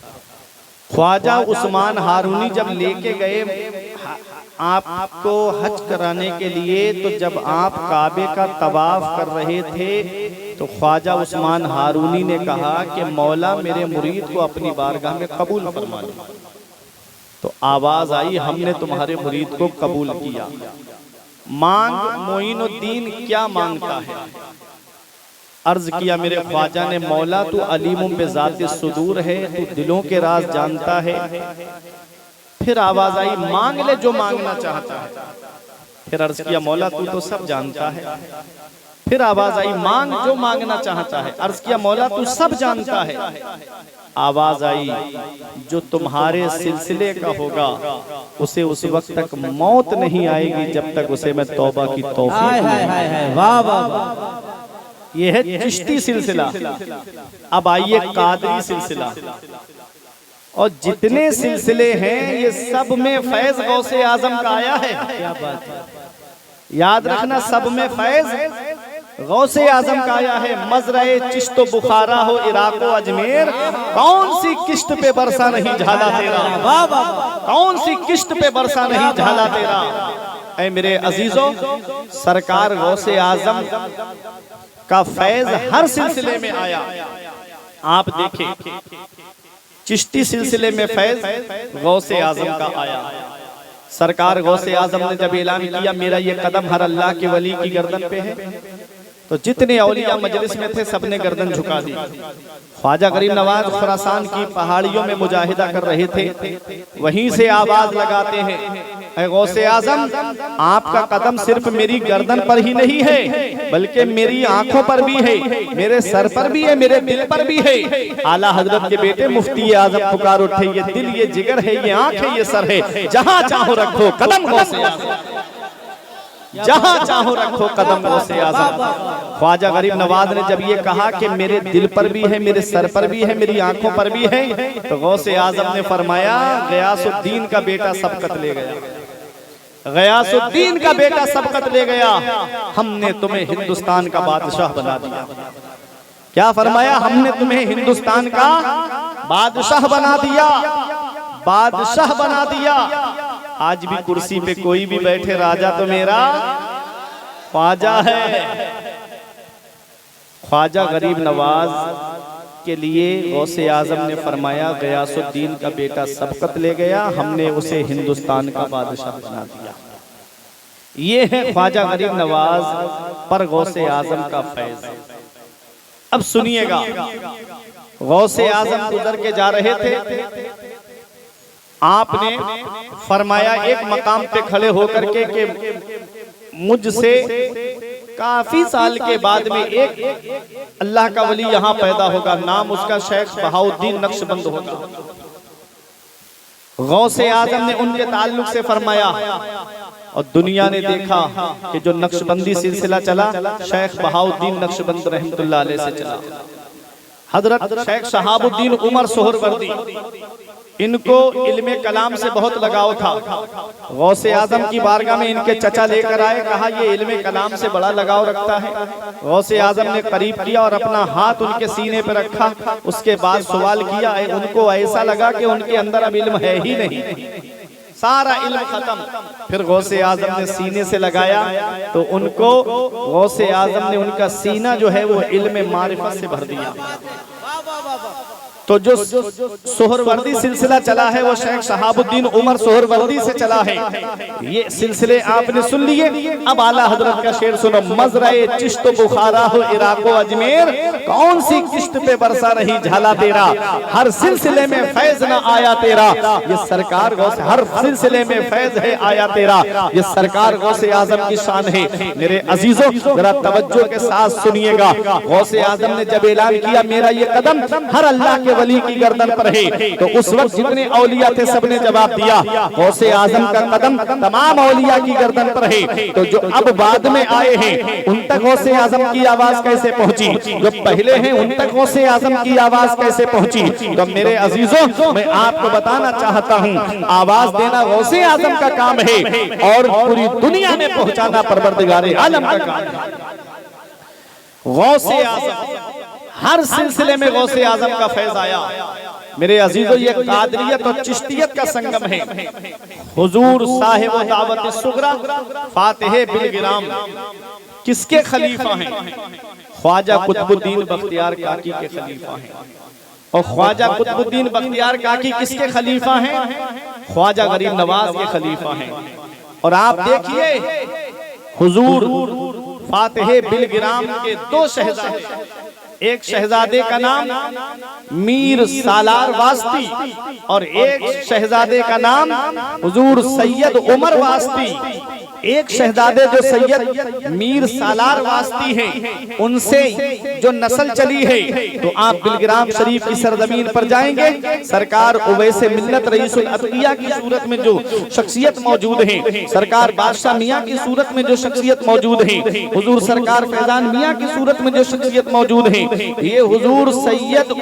ख्वाजा उस्मान हारूनी जब लेके गए आपको हज कराने के लिए, तो जब आप काबे का तवाफ कर रहे थे तो ख्वाजा उस्मान हारूनी ने कहा कि मौला मेरे मुरीद को अपनी बारगाह में कबूल फरमा लो। तो आवाज आई, हमने तुम्हारे मुरीद को कबूल किया। मांग मोइनुद्दीन क्या मांगता है? अर्ज किया मेरे ख्वाजा ने, मौला तू अलीमुम बिज़ाति सुदूर है, तू दिलों के राज जानता है। फिर आवाज आई, मांग ले जो मांगना चाहता है। फिर अर्ज किया मौला तू तो सब जानता है। फिर आवाज आई, मांग जो मांगना चाहता है। अर्ज किया मौला तू सब जानता है। आवाज आई, जो तुम्हारे सिलसिले का होगा उसे उस वक्त तक मौत नहीं आएगी जब तक उसे मैं तौबा की तौफीक। वाह वाह वाह, ये है चिश्ती सिलसिला। अब आइए कादरी सिलसिला। और जितने सिलसिले हैं ये सब में फैज गौसे आजम का आया है। क्या बात है? याद रखना, सब में फैज गौसे आजम का आया है। मजराए चिश्तो बुखारा हो इराक व अजमेर, कौन सी किश्त पे बरसा नहीं झाला तेरा। कौन सी किश्त पे बरसा नहीं झाला तेरा। ऐ मेरे अजीजों, सरकार गौसे आजम का फैज हर सिलसिले में आया। आप देखें, चिश्ती सिलसिले में फैज गौसे आजम का आया। सरकार गौसे आजम ने जब ऐलान किया मेरा ये कदम हर अल्लाह के वली की गर्दन पे है, तो जितने औलिया मजलिस में थे सबने गर्दन झुका दी। ख्वाजा गरीब नवाज खुरासान की पहाड़ियों में मुजाहिदा कर रहे थे, वहीं से आवाज लगाते हैं, ऐ गौसे आजम, आपका कदम सिर्फ मेरी गर्दन पर ही नहीं है बल्कि मेरी आंखों पर भी है, मेरे सर पर भी है, मेरे दिल पर भी है। आला हजरत के बेटे मुफ्ती आजम पुकार उठे, ये दिल, ये जिगर है, ये आंख है, ये सर है, जहां चाहो रखो कदम गौसे आजम, जहां चाहो रखो कदम गौसे आजम। ख्वाजा गरीब नवाज ने जब ये कहा कि मेरे दिल पर भी है, मेरे सर पर भी है, मेरी आंखों पर भी है, तो गौसे आजम ने फरमाया, गयासुद्दीन का बेटा सबकत ले गया, गयासुद्दीन का बेटा सबकत ले गया, हमने तुम्हें हिंदुस्तान का बादशाह बना दिया। क्या फरमाया? हमने तुम्हें हिंदुस्तान का बादशाह बना दिया, बादशाह बना दिया। आज भी कुर्सी पे कोई भी बैठे, राजा तो मेरा ख्वाजा है। ख्वाजा गरीब नवाज के लिए गौसे आजम ने फरमाया, गयासुद्दीन का बेटा सबकत ले गया, हमने उसे हिंदुस्तान का बादशाह बना दिया। ये है ख्वाजा गरीब नवाज पर गौसे आजम का फैज। अब सुनिएगा, गौसे आजम गुजर के जा रहे थे, आपने फरमाया एक मकाम पे खड़े होकर के कि मुझसे काफी साल के बाद में एक अल्लाह का वली यहाँ पैदा होगा, नाम उसका शेख बहाउद्दीन नक्शबंद होगा। गौसे आजम ने उनके ताल्लुक से फरमाया और दुनिया ने देखा कि जो नक्शबंदी सिलसिला चला, शेख बहाउद्दीन नक्शबंद रहमतुल्लाह अलैह से चला। हजरत शेख शहाबुद्दीन उमर सोहरवर्दी, इनको इल्मे कलाम से बहुत लगाव था। गौसे आजम की बारगाह में इनके चचा लेकर आए, कहा ये इल्मे कलाम से बड़ा लगाव रखता है। गौसे आजम ने करीब किया और अपना हाथ उनके सीने पर रखा, उसके बाद सवाल किया, उनको ऐसा लगा कि उनके अंदर अब इल्म है ही नहीं, सारा इल्म खत्म। फिर गौसे आजम ने सीने से लगाया तो उनको गौसे आजम ने उनका सीना जो है वो इल्म मारिफत से भर दिया। तो जो सोहरवर्दी सिलसिला चला है वो शेख शहाबुद्दीन उमर सोहरवर्दी से चला है। ये सिलसिले आपने सुन लिए। अब आला हजरत का शेर सुनो, मजराए चिश्त बुखारा हो इराको अजमेर, कौन सी किश्त पे बरसा रही झाला तेरा, हर सिलसिले में फैज न आया तेरा। ये सरकार गौसे, हर सिलसिले में फैज है आया तेरा, ये सरकार गौसे आजम की शान है। मेरे अजीजों जरा तवज्जो के साथ सुनिएगा, गौसे आजम ने जब ऐलान किया मेरा ये कदम हर अल्लाह के वली की गर्दन पर है, तो उस वक्त जितने औलिया थे सबने जवाब दिया गौसे आजम का कदम तमाम औलिया की गर्दन पर है। तो जो अब बाद में आए हैं उन तक गौसे आजम की आवाज कैसे पहुंची, जो पहले हैं उन तक गौसे आजम की आवाज कैसे पहुंची। तो मेरे अजीजों मैं आपको बताना चाहता हूं, आवाज देना गौसे आजम का काम है और पूरी दुनिया में पहुंचाना परवरदिगारे आलम का काम है। गौसे आजम, हर सिलसिले में गौसे आजम का फैज आया। मेरे अजीजों ये कादरियत और चिश्तियत का संगम है। हुजूर साहिब दावत सुगरा फातिह बिलगिराम किसके खलीफा हैं? ख्वाजा कुतुबुद्दीन बख्तियार काकी के खलीफा हैं। और ख्वाजा कुतुबुद्दीन बख्तियार काकी किसके खलीफा हैं? ख्वाजा गरीब नवाज के खलीफा हैं। और आप देखिए हुजूर फातिह बिलगिराम के दो शहजादे, एक शहजादे का नाम मीर सालार वास्ती और एक शहजादे का नाम हुजूर सैयद उमर वास्ती। एक शहजादे जो सैयद मीर सालार वास्ती हैं, उनसे जो नस्ल चली है, तो आप बिलगिराम शरीफ की सरजमीन पर जाएंगे, सरकार उवैसे मिल्लत रईसुल अतकिया की सूरत में जो शख्सियत मौजूद है, सरकार बादशाह मियाँ की सूरत में जो शख्सियत मौजूद है, हुजूर सरकार फैजान मियाँ की सूरत में जो शख्सियत मौजूद है, ये हुजूर सैयद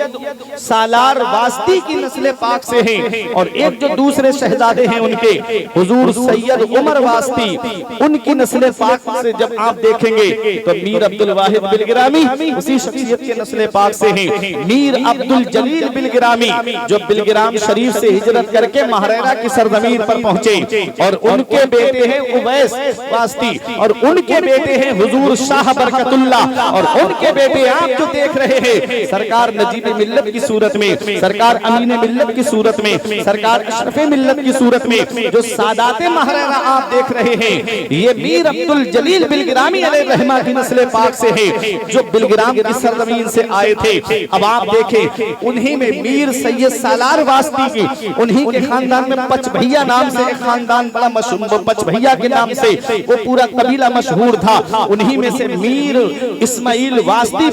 सालार वास्ती की नस्ल पाक से हैं। और एक जो दूसरे शहजादे हैं उनके हुजूर सैयद उमर वास्ती, उनकी नस्ल पाक से जब आप देखेंगे तो मीर अब्दुल वाहिद बिलगिरामी उसी शख्सियत के नस्ल पाक से हैं। मीर अब्दुल जलील बिलगिरामी जो बिलगिराम शरीफ से हिजरत करके महरैरा की सरजमीन पर पहुंचे, और उनके बेटे हैं उवैस वास्ती, और उनके बेटे हैं हुजूर शाह बरकतुल्लाह, और उनके बेटे आप जो देख रहे हैं सरकार नजीब मिल्लत की सूरत में, सरकार अमीन मिल्लत की सूरत में, सरकार अशरफ मिल्लत की सूरत में, जो सादाते महरैरा आप देख रहे हैं हैं ये मीर अब्दुल जलील बिलगिरामी अलैहिर्रहमा की नस्ल पाक से है, जो बिलगिराम की सरजमीन से आए थे। अब आप देखें, उन्हीं में मीर सैयद सालार वास्ती की, उन्हीं के खानदान में पचभैया नाम से एक खानदान बड़ा मशहूर, पचभैया के नाम से वो पूरा कबीला मशहूर था। उन्हीं में से मीर इस्माइल वास्ती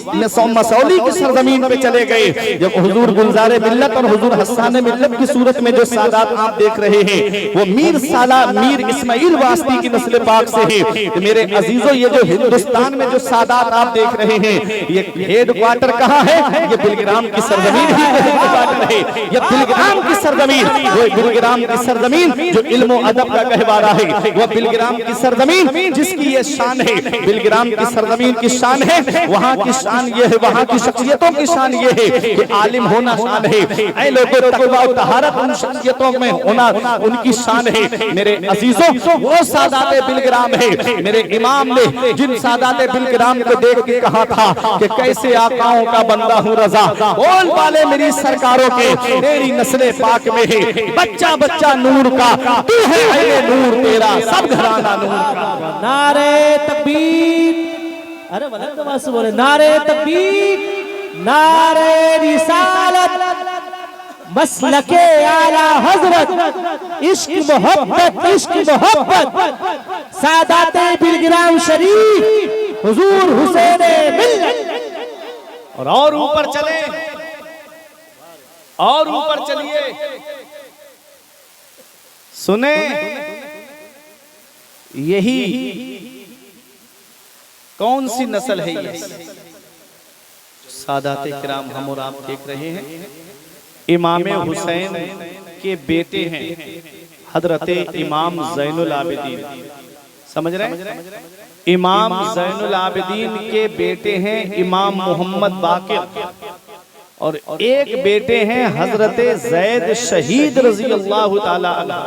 मसौली की सरजमीन पे चले गए। जब हुजूर गुलजार मिल्लत और हुजूर हसन मिल्लत की सूरत में जो सादात आप देख रहे हैं वो मीर इस्माइल वास्ती की नस्ल पाक से है। तो मेरे अजीजों, ये जो हिंदुस्तान में जो सादात आप देख रहे हैं, ये हेड क्वार्टर कहाँ है? ये बिलगिराम की सरजमीन ही हेड क्वार्टर है। ये बिलगिराम की सरजमीन, वो बिलगिराम की सरजमीन जो इल्म अदब का गहवारा है, वो बिलगिराम की सरजमीन जिसकी ये शान है। बिलगिराम की सरजमीन की शान है, वहाँ की शान ये है, वहाँ की शख्सियतों की शान ये है कि आलिम होना शान है। ऐ लोगों, तकवा और तहारत उन शख्सियतों में होना उनकी शान है। मेरे अजीजों, वो सादात बिलगिराम है। मेरे इमाम ने जिन सादात बिलगिराम को देख के कहा था कि कैसे आकाओं का बंदा हूँ रजा, बोल वाले मेरी सरकारों के तेरी नस्ले पाक में है। बच्चा बच्चा नूर का, तू है अहले नूर, तेरा सब घराना नूर का। नारे तकबीर, अरे बुलंद आवाज से बोले, नारे तकबीर, नारे रिसालत, मसलके आला हजरत, इश्क मोहब्बत, सादाते बिलगिराम शरीफ, हुजूर हुसैन मिल्लत। और ऊपर चले, और ऊपर चलिए, सुने यही कौन सी नस्ल है ये? सादाते किराम हम और आप देख रहे हैं, इमाम हुसैन के बेटे हैं हजरते इमाम ज़ैनुल आबिदीन। समझ रहे हैं? इमाम ज़ैनुल आबिदीन के बेटे हैं इमाम मोहम्मद बाकिर, और एक बेटे हैं हजरते ज़ैद शहीद रजी अल्लाह ताला अन्हु।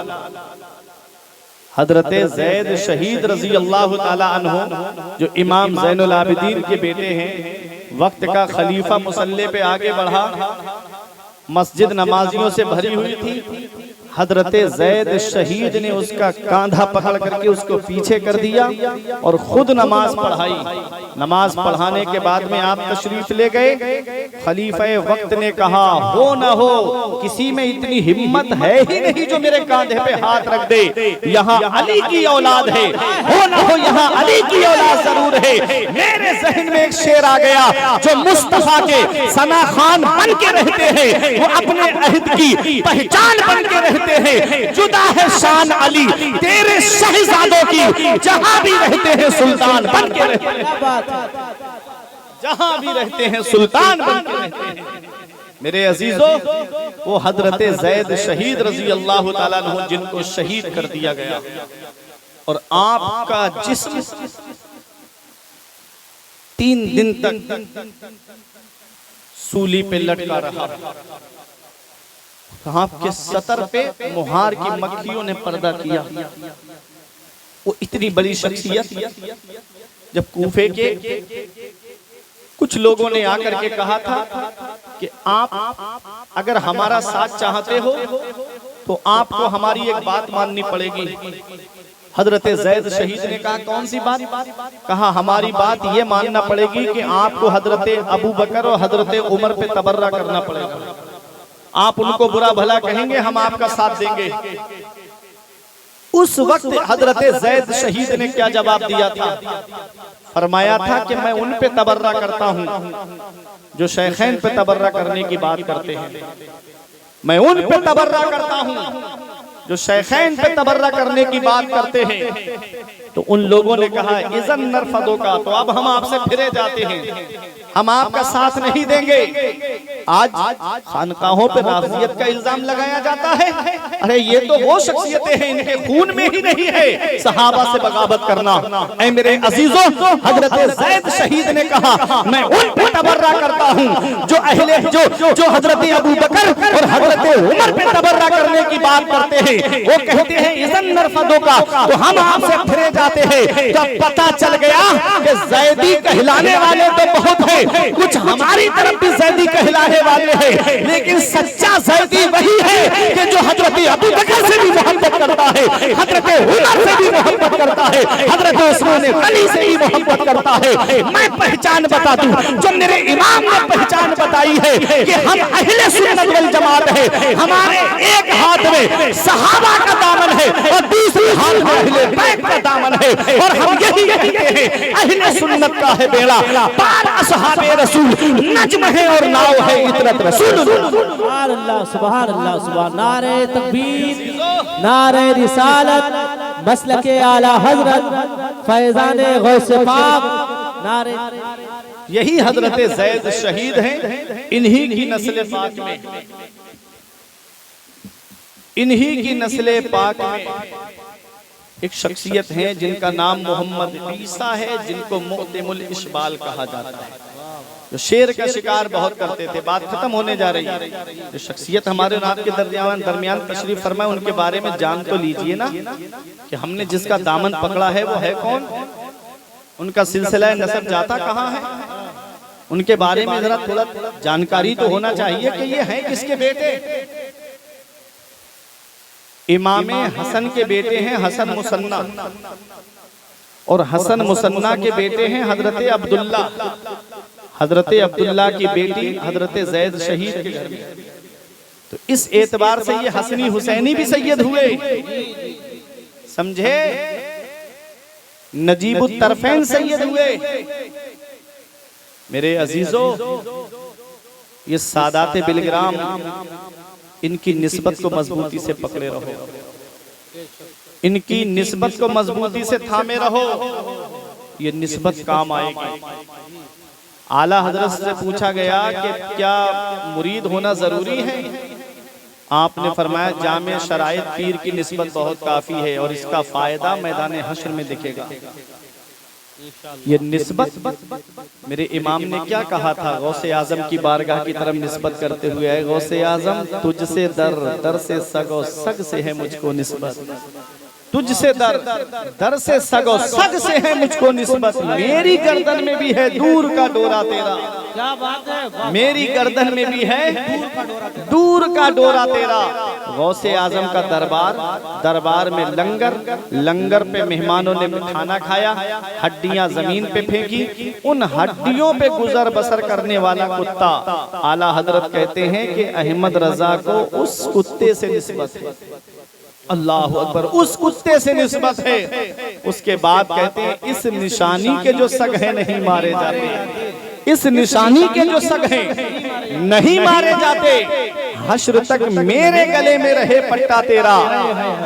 हजरते ज़ैद शहीद रजी अल्लाह ताला अन्हु जो इमाम ज़ैनुल आबिदीन के बेटे हैं, वक्त का खलीफा मुसल्ले पे आगे बढ़ा, मस्जिद नमाजियों से भरी हुई थी। हजरते ज़ैद शहीद ने उसका कांधा पकड़ करके उसको पीछे कर दिया और खुद नमाज पढ़ाई। नमाज पढ़ाने के बाद में आप तशरीफ ले गए। खलीफा वक्त ने कहा, हो न हो, किसी में इतनी हिम्मत है ही नहीं जो मेरे कांधे पे हाथ रख दे। यहाँ अली की औलाद है, हो न हो यहाँ अली की औलाद जरूर है। मेरे ज़हन में एक शेर आ गया, जो मुस्तफा के सना खान बन के रहते हैं, वो अपने अहद की पहचान बन के रहते हैं। जुदा है शान अली तेरे शहजादों की, जहां भी रहते हैं सुल्तान बन के रहते हैं, जहां भी रहते हैं सुल्तान बन के रहते हैं। मेरे अजीजों, वो हजरते ज़ैद शहीद रजी अल्लाह ताला अन्हु जिनको शहीद कर दिया गया, और आपका जिस्म 3 दिन तक सूली पे लटका रहा। आपके सतर पे मुहार की मक्खियों ने पर्दा किया। वो इतनी बड़ी शख्सियत, जब कूफे के कुछ लोगों ने आकर के कहा था कि आप अगर हमारा साथ चाहते हो तो आपको हमारी एक बात माननी पड़ेगी। हजरते ज़ैद शहीद ने कहा, कौन सी बात? कहा, हमारी बात ये मानना पड़ेगी कि आपको हजरते अबू बकर और हजरते उमर पे तबर्रा करना पड़ेगा। आप उनको बुरा भला कहेंगे, हम आपका साथ देंगे। उस वक्त हजरते ज़ैद शहीद ने क्या जवाब दिया था? फरमाया था कि मैं उन पे तबर्रा करता हूं जो शेखैन पे तबर्रा करने की बात करते हैं। मैं उन पे तबर्रा करता हूं जो शेखैन पे तबर्रा करने की बात करते हैं। तो उन लोगों ने कहा, इज़न नरफदो का, तो अब हम आपसे फिरे जाते हैं, हम आपका साथ नहीं देंगे। आज खानकाहों पे राफियत का इल्जाम लगाया जाता है। अरे ये तो वो शख्सियतें हैं, इनके खून में ही नहीं है सहाबा से बगावत करना। ऐ मेरे अजीजों, हजरत ज़ैद शहीद ने कहा, मैं उन पे तबर्रा करता हूँ जो अहले जो हजरत अबू बकर और हजरत उमर पे तबर्रा करने की बात करते हैं। वो कहते हैं इज़न नरफदो का, तो हम आपसे फिरे जाते हैं। जब पता चल गया कि ज़ैदी कहलाने वाले तो बहुत है, कुछ हमारी तरफ भी ज़ैदी कहलाने वाले हैं, लेकिन सच्चा ज़ैदी वही है कि जो हजरत अबू बकर से भी मोहब्बत करता है, हजरत उमर से भी मोहब्बत करता है, हजरत उस्मान गनी से भी मोहब्बत करता है। मैं पहचान बता दूं जो मेरे इमाम ने पहचान बताई है कि हम अहले सुन्नत वल जमात है। हमारे एक हाथ में सहाबा का दामन है और दूसरे हाथ में अहले बैत का दामन है, और हम यही कहते हैं अहले सुन्नत का है बेड़ा पार असहाबे रसूल नज्म है और नाव है इतरत रसूल। सुभान अल्लाह, सुभान अल्लाह, सुभान। नारे तकबीर, नारे रिसालत, मसलके आला हजरत फैजाने गौसे पाक, नारे। यही हजरत ज़ैद शहीद हैं। इन्हीं की नस्ल पाक में, इन्हीं की नस्ल पाक में एक शख्सियत है जिनका नाम मोहम्मद ईसा है, जिनको मुअतिमुल इशबाल कहा जाता है, जो शेर का शिकार बहुत करते थे। बात खत्म होने जा रही है। जो शख्सियत हमारे और आपके दरमियान तशरीफ फरमाए, उनके बारे में जान तो लीजिए ना कि हमने जिसका दामन पकड़ा है वो है कौन, उनका सिलसिला नसब जाता कहाँ है, उनके बारे में जरा थोड़ा जानकारी तो होना चाहिए कि ये हैं किसके बेटे। इमामे हसन के बेटे हैं हसन मुसन्ना, और हसन मुसन्ना के बेटे हैं हजरत अब्दुल्ला। हजरत अब्दुल्ला की बेटी हजरत ज़ैद शहीद के घर में। तो इस एतबार से ये हसनी हुसैनी भी सैयद हुए, समझे, नजीबुत तरफैन सैयद हुए। मेरे अजीजों, ये सादात बिलग्राम, इनकी निस्बत को मजबूती से पकड़े रहो, इनकी निस्बत को मजबूती से थामे रहो, ये निस्बत काम आएगी। आला हजरत से पूछा गया कि क्या मुरीद होना जरूरी है? आपने फरमाया जामे शराइत पीर की निस्बत बहुत काफी है और इसका फायदा मैदान हश्र में दिखेगा। ये निस्बत मेरे इमाम ने क्या कहा था, गौसे आजम की बारगाह की तरफ निस्बत करते हुए, गौसे आजम तुझसे दर, दर से सग और सग से है मुझको निस्बत, तुझसे दर, दर से सग और सग से है मुझको निस्बत, मेरी गर्दन में भी है दूर का डोरा तेरा। क्या बात है, मेरी गर्दन में भी है दूर का डोरा तेरा। गौसे आजम का दरबार, दरबार में लंगर, लंगर पे मेहमानों ने खाना खाया, हड्डियां जमीन पे फेंकी, उन हड्डियों पे गुजर बसर करने वाला कुत्ता। आला हजरत कहते हैं कि अहमद रजा को उस कुत्ते से निस्बत है। अल्लाह अकबर, उस कुत्ते से निस्बत है। उसके बाद कहते हैं इस निशानी के जो सग है नहीं मारे जाते, इस निशानी के जो सग हैं नहीं मारे जाते। हश्र तक मेरे गले में रहे पट्टा तेरा,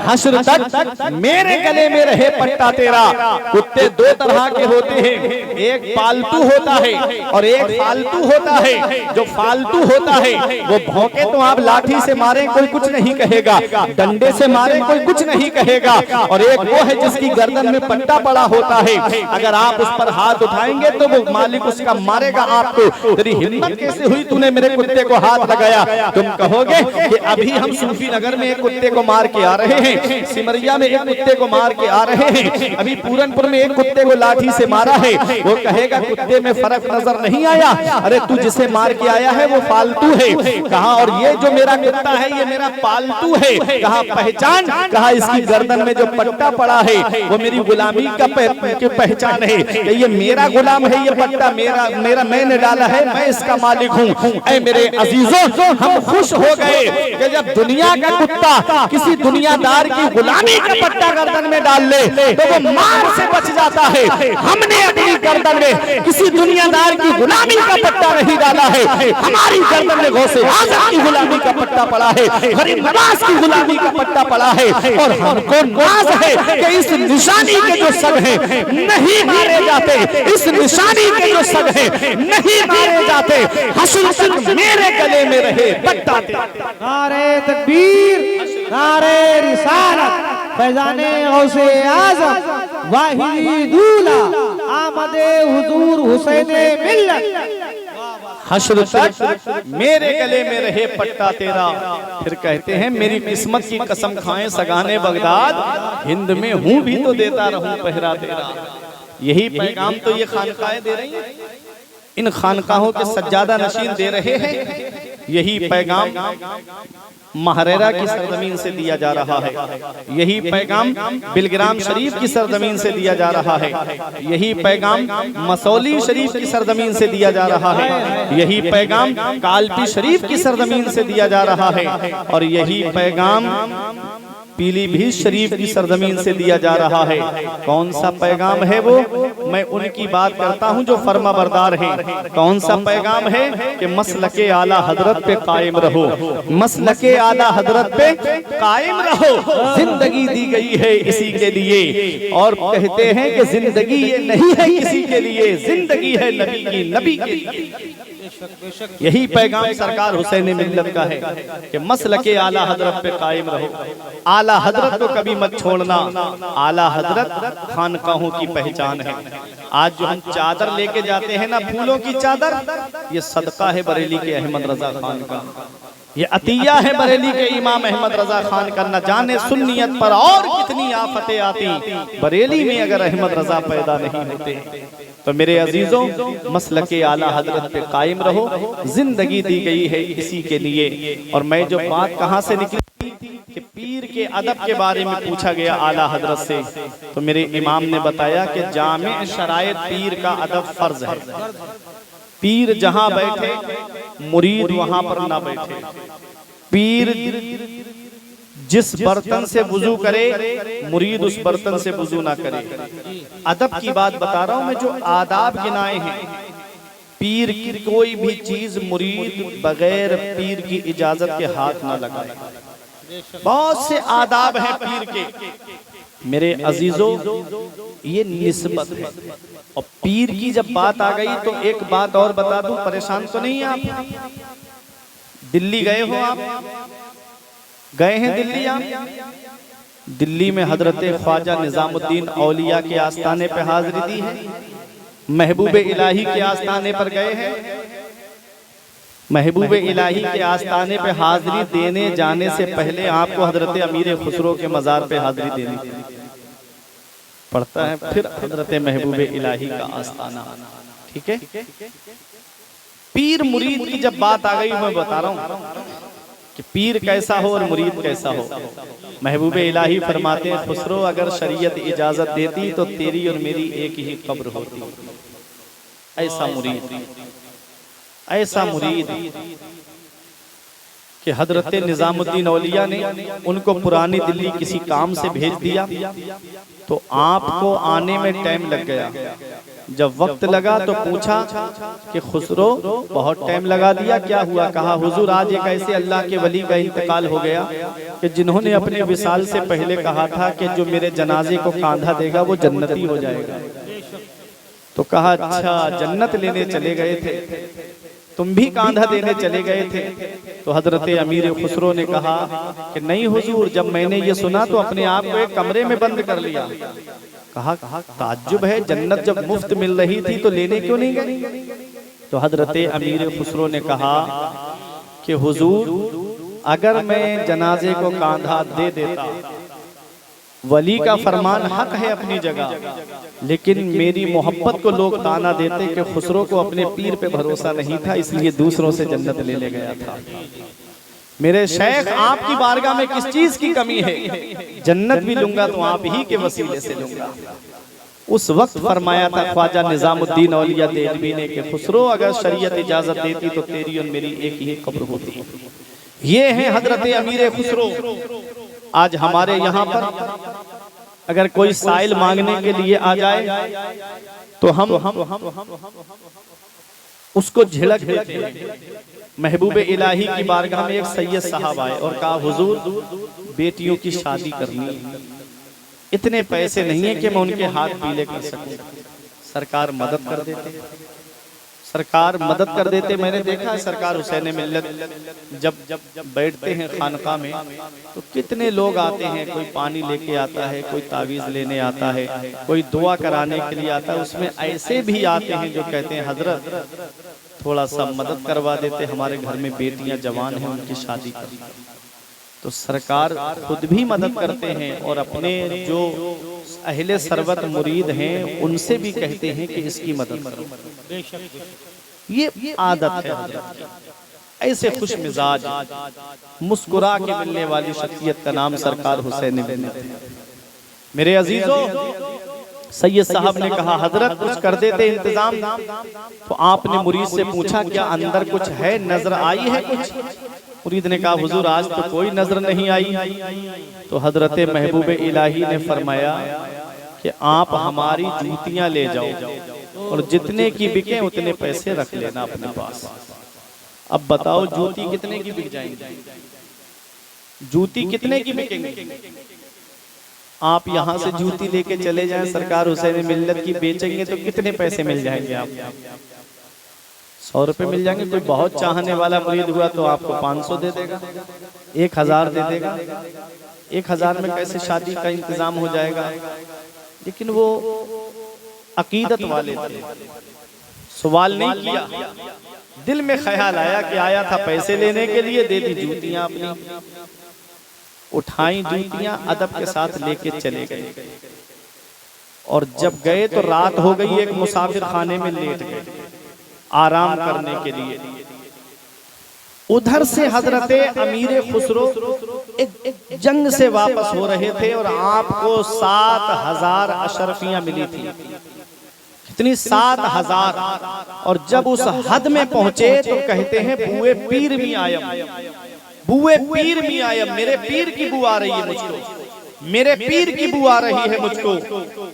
हश्र तक मेरे गले में रहे पट्टा तेरा। कुत्ते दो तरह के होते हैं, एक पालतू होता है और एक फालतू होता है। जो फालतू होता है वो भौंके तो आप लाठी से मारे कोई कुछ नहीं कहेगा, डंडे से मारे कोई कुछ नहीं कहेगा, और एक वो है जिसकी गर्दन में पट्टा पड़ा होता है, अगर आप उस पर हाथ उठाएंगे तो वो मालिक उसका मारेगा आपको। तेरी हिम्मत कैसे हुई, तूने मेरे कुत्ते को हाथ लगाया? तुम कहोगे कि अभी हम सूफी नगर में एक कुत्ते को मार के आ रहे हैं, सिमरिया में एक कुत्ते को मार के आ रहे हैं, अभी पूरनपुर में एक कुत्ते को लाठी से मारा है। वो कहेगा कुत्ते में फर्क नजर नहीं आया? अरे तू जिसे मार के आया है वो फालतू है। कहा और ये जो मेरा कुत्ता है ये मेरा पालतू है। कहा पहचान, कहा इसकी गर्दन में जो पट्टा पड़ा है वो मेरी गुलामी का पहचान है, ये मेरा गुलाम है, ये पट्टा मेरा मेरा मैंने डाला है, मैं इसका मालिक हूँ। ऐ मेरे अजीजों, हम खुश हो गए कि जब दुनिया का कुत्ता किसी दुनियादार की गुलामी का पट्टा गर्दन में डाल ले तो वो मार से बच जाता है। हमने अपनी गर्दन में किसी दुनियादार की गुलामी का पट्टा नहीं डाला है, हमारी गर्दन में गौसे आजम की गुलामी का पट्टा पड़ा है, गरीब नवाज की गुलामी का पट्टा पड़ा है। और हमको नाज है कि इस निशानी के जो सग हैं नहीं मारे जाते, इस निशानी के जो सग हैं नहीं मारे जाते। हश्र तक मेरे गले में रहे पट्टा तेरा। नारे तकबीर, नारे रिसालत, फैजाने गौसे आजम, वाहिदुल्ला, आमदे हुजूर हुसैने मिल्लत। हश्र तक मेरे गले में रहे पट्टा तेरा। फिर कहते हैं मेरी किस्मत की कसम खाएं सगाने बगदाद, हिंद में हूं भी तो देता रहूं पहरा तेरा। यही पैगाम तो ये खानकाहें दे रही हैं, इन खानकाहों के सज्जादा नशीन दे रहे हैं। यही पैगाम महरेरा की सरजमीन से दिया जा रहा है। यही पैगाम बिलग्राम शरीफ की सरजमीन से दिया जा रहा है। यही पैगाम मसौली शरीफ की सरजमीन से दिया जा रहा है। यही पैगाम कालपी शरीफ की सरजमीन से दिया जा रहा है। और यही पैगाम पीलीभीत शरीफ की सरजमीन से दिया जा रहा है। कौन सा पैगाम है वो? मैं उनकी बात करता हूं जो फर्मा बरदार हैं। कौन सा पैगाम है कि मसलके आला हजरत पे कायम रहो, मसलके आला हजरत पे कायम रहो। जिंदगी दी गई है इसी के लिए, और कहते हैं कि जिंदगी ये नहीं है किसी के लिए, जिंदगी है नबी की, नबी के लिए। यही पैगाम सरकार हुसैन मिल्लत का है कि मसलके आला हजरत पे कायम रहो। आला हजरत को कभी मत छोड़ना। आला हजरत खानकाहों की पहचान है। आज जो हम चादर लेके जाते हैं ना, फूलों की चादर, ये सदका है बरेली के अहमद रजा खान का, ये अतिया है बरेली के इमाम अहमद रजा खान का। न जाने सुन्नियत पर और कितनी आफतें आती, बरेली में अगर अहमद रजा पैदा नहीं होते। तो मेरे अजीजों, मसलके आला हजरत पे कायम रहो। जिंदगी दी गई है इसी के लिए। और मैं जो बात कहां से निकली कि पीर के अदब के बारे में पूछा गया आला हजरत से, तो मेरे इमाम ने बताया कि जामे शरायत पीर का अदब फर्ज है। पीर जहां बैठे मुरीद वहां पर ना बैठे। पीर जिस बर्तन से वुजू करे मुरीद उस बर्तन से वुजू ना करे। अदब की बात बता रहा हूं मैं, जो आदाब गिनाए हैं। पीर की कोई भी चीज मुरीद बगैर पीर की इजाजत के हाथ ना लगाए। बहुत से आदाब हैं पीर के। मेरे अजीजों, ये निस्बत है। और पीर की जब बात आ गई तो एक बात और बता दूं, परेशान तो नहीं है आप? दिल्ली गए हो आप? गए हैं दिल्ली आप? दिल्ली में हजरत ख्वाजा निजामुद्दीन औलिया के आस्थाने पे हाजिरी दी है। महबूब इलाही के आस्थाने पर गए हैं। महबूब इलाही के आस्थाने पे हाजिरी देने जाने से पहले आपको हजरत अमीर खुसरो के मजार पे हाजिरी देनी पड़ता है, फिर हजरत महबूब इलाही का आस्थाना। ठीक है? पीर मुरीद की जब बात आ गई, मैं बता रहा हूं कि पीर कैसा हो और मुरीद कैसा हो। महबूब इलाही फरमाते हैं, खुसरो अगर शरीयत इजाजत देती तो तेरी और मेरी एक ही कब्र होती। ऐसा मुरीद, ऐसा मुरीद कि हजरत निजामुद्दीन औलिया ने उनको पुरानी दिल्ली किसी काम से भेज दिया, तो आपको आने में टाइम लग गया। जब वक्त लगा तो पूछा कि खुसरो बहुत टाइम लगा दिया, क्या हुआ? कहा हुजूर आज एक ऐसे अल्लाह के वली का इंतकाल हो गया कि जिन्होंने अपने विसाल से पहले कहा था कि जो मेरे जनाजे को कांधा देगा वो जन्नती हो जाएगा। तो कहा अच्छा, जन्नत लेने चले गए थे, तुम भी कांधा देने चले गए थे? तो हजरत अमीर खुसरो ने कहा कि नहीं हुजूर, जब मैंने ये सुना तो अपने आप को एक कमरे में बंद कर लिया। कहा ताज्जुब है, जन्नत जब मुफ्त मिल रही थी तो लेने क्यों नहीं गए? तो हजरत अमीर खुसरो ने कहा कि हुजूर, अगर मैं जनाजे को कांधा दे देता, वली का फरमान हक है अपनी जगह, लेकिन मेरी मोहब्बत को लोग ताना देते कि खुसरो को अपने पीर पे भरोसा नहीं था, इसलिए दूसरों से जन्नत ले गया था। मेरे शेख, आपकी बारगाह में किस चीज की कमी है? जन्नत भी लूंगा तो आप ही के वसीले से लूंगा। उस वक्त फरमाया था ख्वाजा निजामुद्दीन औलिया देलवी ने कि खुसरो अगर शरीयत इजाजत देती तो तेरी और मेरी एक ही कब्र होती। ये है हजरत अमीर खुसरो। आज हमारे यहाँ पर अगर कोई साइल मांगने के लिए आ जाए तो हम उसको झिड़क देते हैं। महबूब इलाही की बारगाह में एक सैयद साहब आए और कहा हुजूर, बेटियों की शादी करनी है, इतने पैसे नहीं है कि मैं उनके हाथ पीले कर सकूं। सरकार मदद कर देते, सरकार मदद कर देते। मैंने देखा है सरकार हुसैन मिल्लत जब बैठते हैं खानका में तो कितने लोग आते हैं। कोई पानी लेके आता है, कोई तावीज़ लेने आता है, कोई दुआ कराने के लिए आता है। उसमें ऐसे भी आते हैं जो कहते हैं हजरत थोड़ा सा मदद करवा देते, हमारे घर में बेटियां जवान हैं, उनकी शादी कर। तो सरकार खुद भी मदद करते हैं और अपने जो अहले सरवत मुरीद हैं उनसे भी कहते हैं कि इसकी मदद करो। ये आदत है। ऐसे खुश मिजाज मुस्कुरा के मिलने वाली शख्सियत का नाम सरकार हुसैन इब्न थे। मेरे अजीजों, सैयद साहब ने कहा हजरत कुछ कर देते इंतजाम। तो आपने मुरीद से पूछा क्या अंदर कुछ है, नजर आई है कुछ? मुरीद ने कहा हुजूर आज तो कोई नजर नहीं आई। तो हजरत महबूब इलाही ने फरमाया कि आप हमारी जूतियां ले जाओ और जितने की बिके उतने पैसे रख लेना अपने पास। अब बताओ जूती कितने की बिक जाएंगी? जूती कितने की बिकेंगी? आप यहाँ से जूती लेके चले जाएं सरकार हुसैन मिल्लत की, बेचेंगे तो कितने पैसे मिल जाएंगे? आप 100 रुपए मिल जाएंगे। कोई बहुत चाहने वाला मुरीद हुआ तो आपको 500 दे देगा, 1000 दे देगा। 1000 में कैसे शादी का इंतजाम हो जाएगा? लेकिन वो अकीदत वाले थे, सवाल नहीं किया। दिल में ख्याल आया कि आया था पैसे लेने के लिए, दे दी जूतियां अपनी। उठाई जूतियां, अदब के साथ लेके चले गए। और जब गए तो रात हो गई, एक मुसाफिर खाने में लेट गए आराम करने के लिए। उधर से हजरत अमीर खुसरो एक जंग से वापस हो रहे थे और आपको 7000 अशरफियां मिली थी। कितनी? 7000। और जब उस हद में पहुंचे तो कहते हैं बुए पीर भी आयम, बुए पीर भी आयम, मेरे पीर की बुआ आ रही है मुझको, मेरे पीर की बुआ आ रही है मुझको।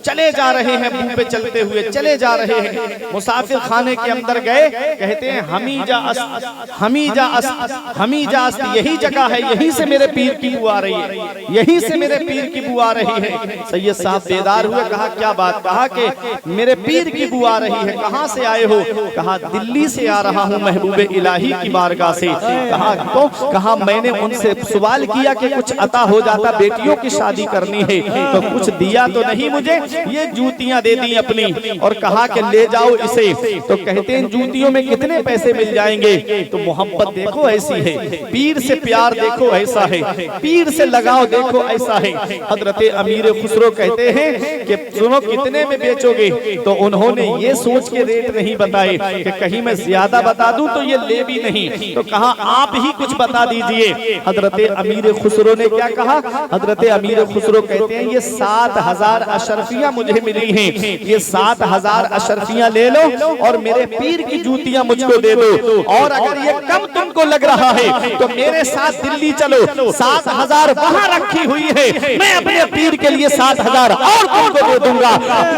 चले जा रहे हैं, मुंह पे चलते हुए चले जा रहे हैं। मुसाफिर खाने के अंदर गए, कहते हैं हमीजा अस्त, हमीजा अस्त, हमीजा अस्त, यही जगह है, यहीं से मेरे पीर की बुआ आ रही है, यहीं से मेरे पीर की बुआ आ रही है। सैयद साहब बेदार हुए, कहा क्या बात? कहा कि मेरे पीर की बुआ आ रही है। कहाँ से आए हो? कहा दिल्ली से आ रहा हूँ महबूब इलाही की बारगाह से। कहा तो? कहा मैंने उनसे सवाल किया कि कुछ अता हो जाता, बेटियों की शादी करनी है, तो कुछ दिया तो नहीं मुझे, ये जूतियां दे दी अपनी और कहा कि ले जाओ इसे। तो कहते हैं जूतियों में कितने पैसे मिल जाएंगे? तो मोहब्बत देखो ऐसी है, पीर से प्यार देखो ऐसा है, पीर से लगाव देखो ऐसा है। हजरत अमीर खुसरो कहते हैं कि सुनो कितने में बेचोगे? तो उन्होंने ये सोच के रेट नहीं बताए कि कहीं मैं ज्यादा बता दूं तो ये ले भी नहीं। तो कहा आप ही कुछ बता दीजिए। हजरत अमीर खुसरो ने क्या कहा? हजरत अमीर खुसरो कहते हैं ये 7000 अशरफियां मुझे मिली हैं, ये 7000 अशरफियां ले लो और मेरे पीर की जूतियां मुझको दे दो। और अगर ये कम तुमको लग रहा है तो मेरे साथ दिल्ली चलो, 7000 वहां रखी हुई है, मैं अपने पीर के लिए 7000 और तुमको दे दूंगा।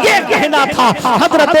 ये कहना था हजरत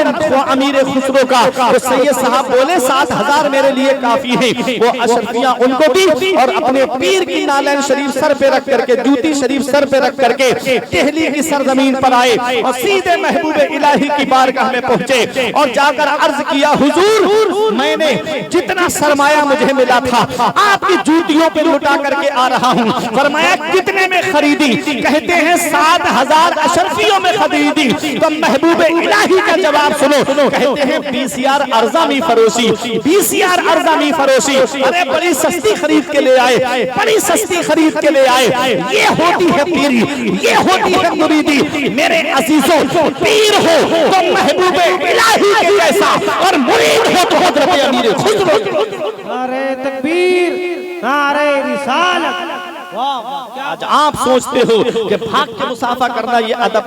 अमीर खुसरो का। तो सैयद साहब बोले 7000 मेरे लिए काफी है। वो अशरफियां उनको दी और अपने पीर की नालैन शरीफ सर पे रख करके, जूती शरीफ सर पे रख करके दिल्ली की सरजमीन पर आए और सीधे महबूब इलाही की बारगाह में पहुंचे और जाकर अर्ज किया हुजूर मैंने जितना सरमाया मुझे मिला था आपकी जूतियों पे लुटा करके आ रहा हूं। फरमाया कितने में खरीदी? कहते हैं 7000 अशरफियों में खरीदी। तो महबूब इलाही का जवाब सुनो, कहते हैं 20,000 अर्जामी फरोशी, 20,000 अर्जामी फरोशी। अरे बड़ी सस्ती खरीद के ले आए, बड़ी सस्ती खरीद के ले आए। ये होती है पीरी, ये होती है मुरीदी। मेरे अजीजों, पीर हो तो महबूब इलाही के जैसा और मुरीद हो तो हजरत अमीर खुसरो। नारे तकबीर, नारे रिसालत। आज आप सोचते हो कि भाग के मुसाफा करना ये अदब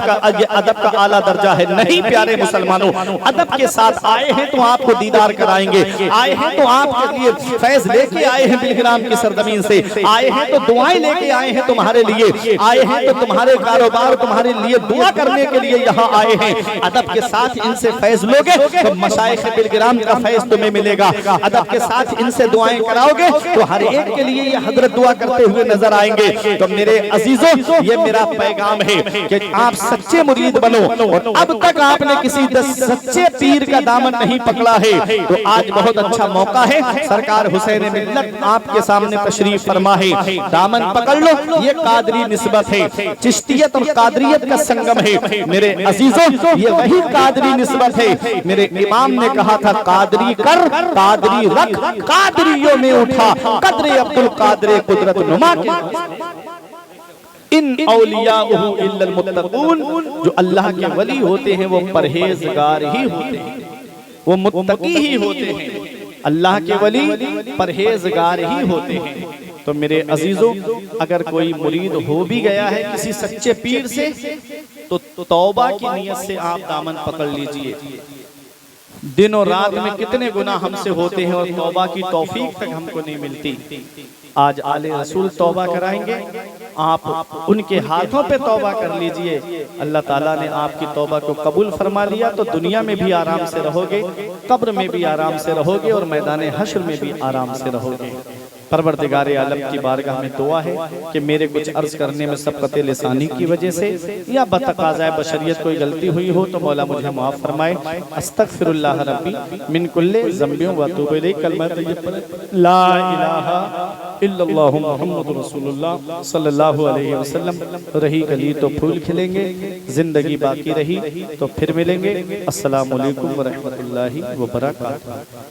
का आला दर्जा है। नहीं प्यारे मुसलमानों, अदब के साथ आए हैं तो आपको दीदार कराएंगे, आए हैं तो आपके लिए फैज लेके आए हैं बिलग्राम की सरजमीन से, आए हैं तो दुआएं लेके आए हैं तुम्हारे लिए, आए हैं तो तुम्हारे कारोबार तुम्हारे लिए दुआ करने के लिए यहाँ आए हैं। अदब के साथ इनसे फैज लोगे तो मशाइख बिलग्राम का फैज तुम्हें मिलेगा। अदब के साथ इनसे दुआएं कराओगे तो हर एक के लिए ये हजरत दुआ करते हुए नजर आएंगे। तो मेरे अजीजों, ये मेरा पैगाम है कि आप सच्चे मुरीद बनो। और अब तक आपने किसी सच्चे पीर का दामन नहीं पकड़ा है तो आज बहुत अच्छा मौका है। सरकार हुसैन मिल्लत आपके सामने तशरीफ फरमा है, दामन पकड़ लो। ये कादरी निस्बत है, चिश्तियत और कादरियत का संगम है। मेरे अजीजों, ये वही कादरी निस्बत है। मेरे इमाम ने कहा था कादरी कर कादरी रख, कादरियों में उठा कदरे अब्दुल कादरे कुदरत नुमा के। इन औलियाउहु इल्लल मुत्तकून, जो अल्लाह के वली होते हैं वो परहेजगार ही होते हैं, वो मुत्तकी ही होते हैं। अल्लाह के वली परहेजगार ही होते हैं। तो मेरे अजीजों, अगर कोई मुरीद हो भी गया है किसी सच्चे पीर से, तो तौबा की नीयत से आप दामन पकड़ लीजिए। दिन और रात में कितने गुनाह हमसे होते हैं और तौबा की तौफीक तक हमको नहीं मिलती। आज आले रसूल तौबा कराएंगे, आप उनके हाथों पे तौबा कर लीजिए। अल्लाह ताला ने आपकी तौबा को कबूल फरमा लिया तो दुनिया में भी आराम से रहोगे, कब्र में भी आराम से रहोगे और मैदान हश्र में भी आराम से रहोगे। परवरदिगार आलम की बारगाह में दुआ है कि मेरे कुछ अर्ज करने में सबकत लिसानी की वजह से या बतकाज़ाए बशरियत कोई गलती हुई हो तो मौला मुझे माफ़ फरमाए। अस्तगफिरुल्लाह रब्बी मिन कुल्ले ज़ंबियों व अतूबु इलैह। कलमा तय्यब ला इलाहा इल्लल्लाह मुहम्मदुर रसूलुल्लाह सल्लल्लाहु अलैहि वसल्लम। रही गली तो फूल खिलेंगे, जिंदगी बाकी रही तो फिर मिलेंगे। अस्सलामु अलैकुम व रहमतुल्लाहि व बरकातहू।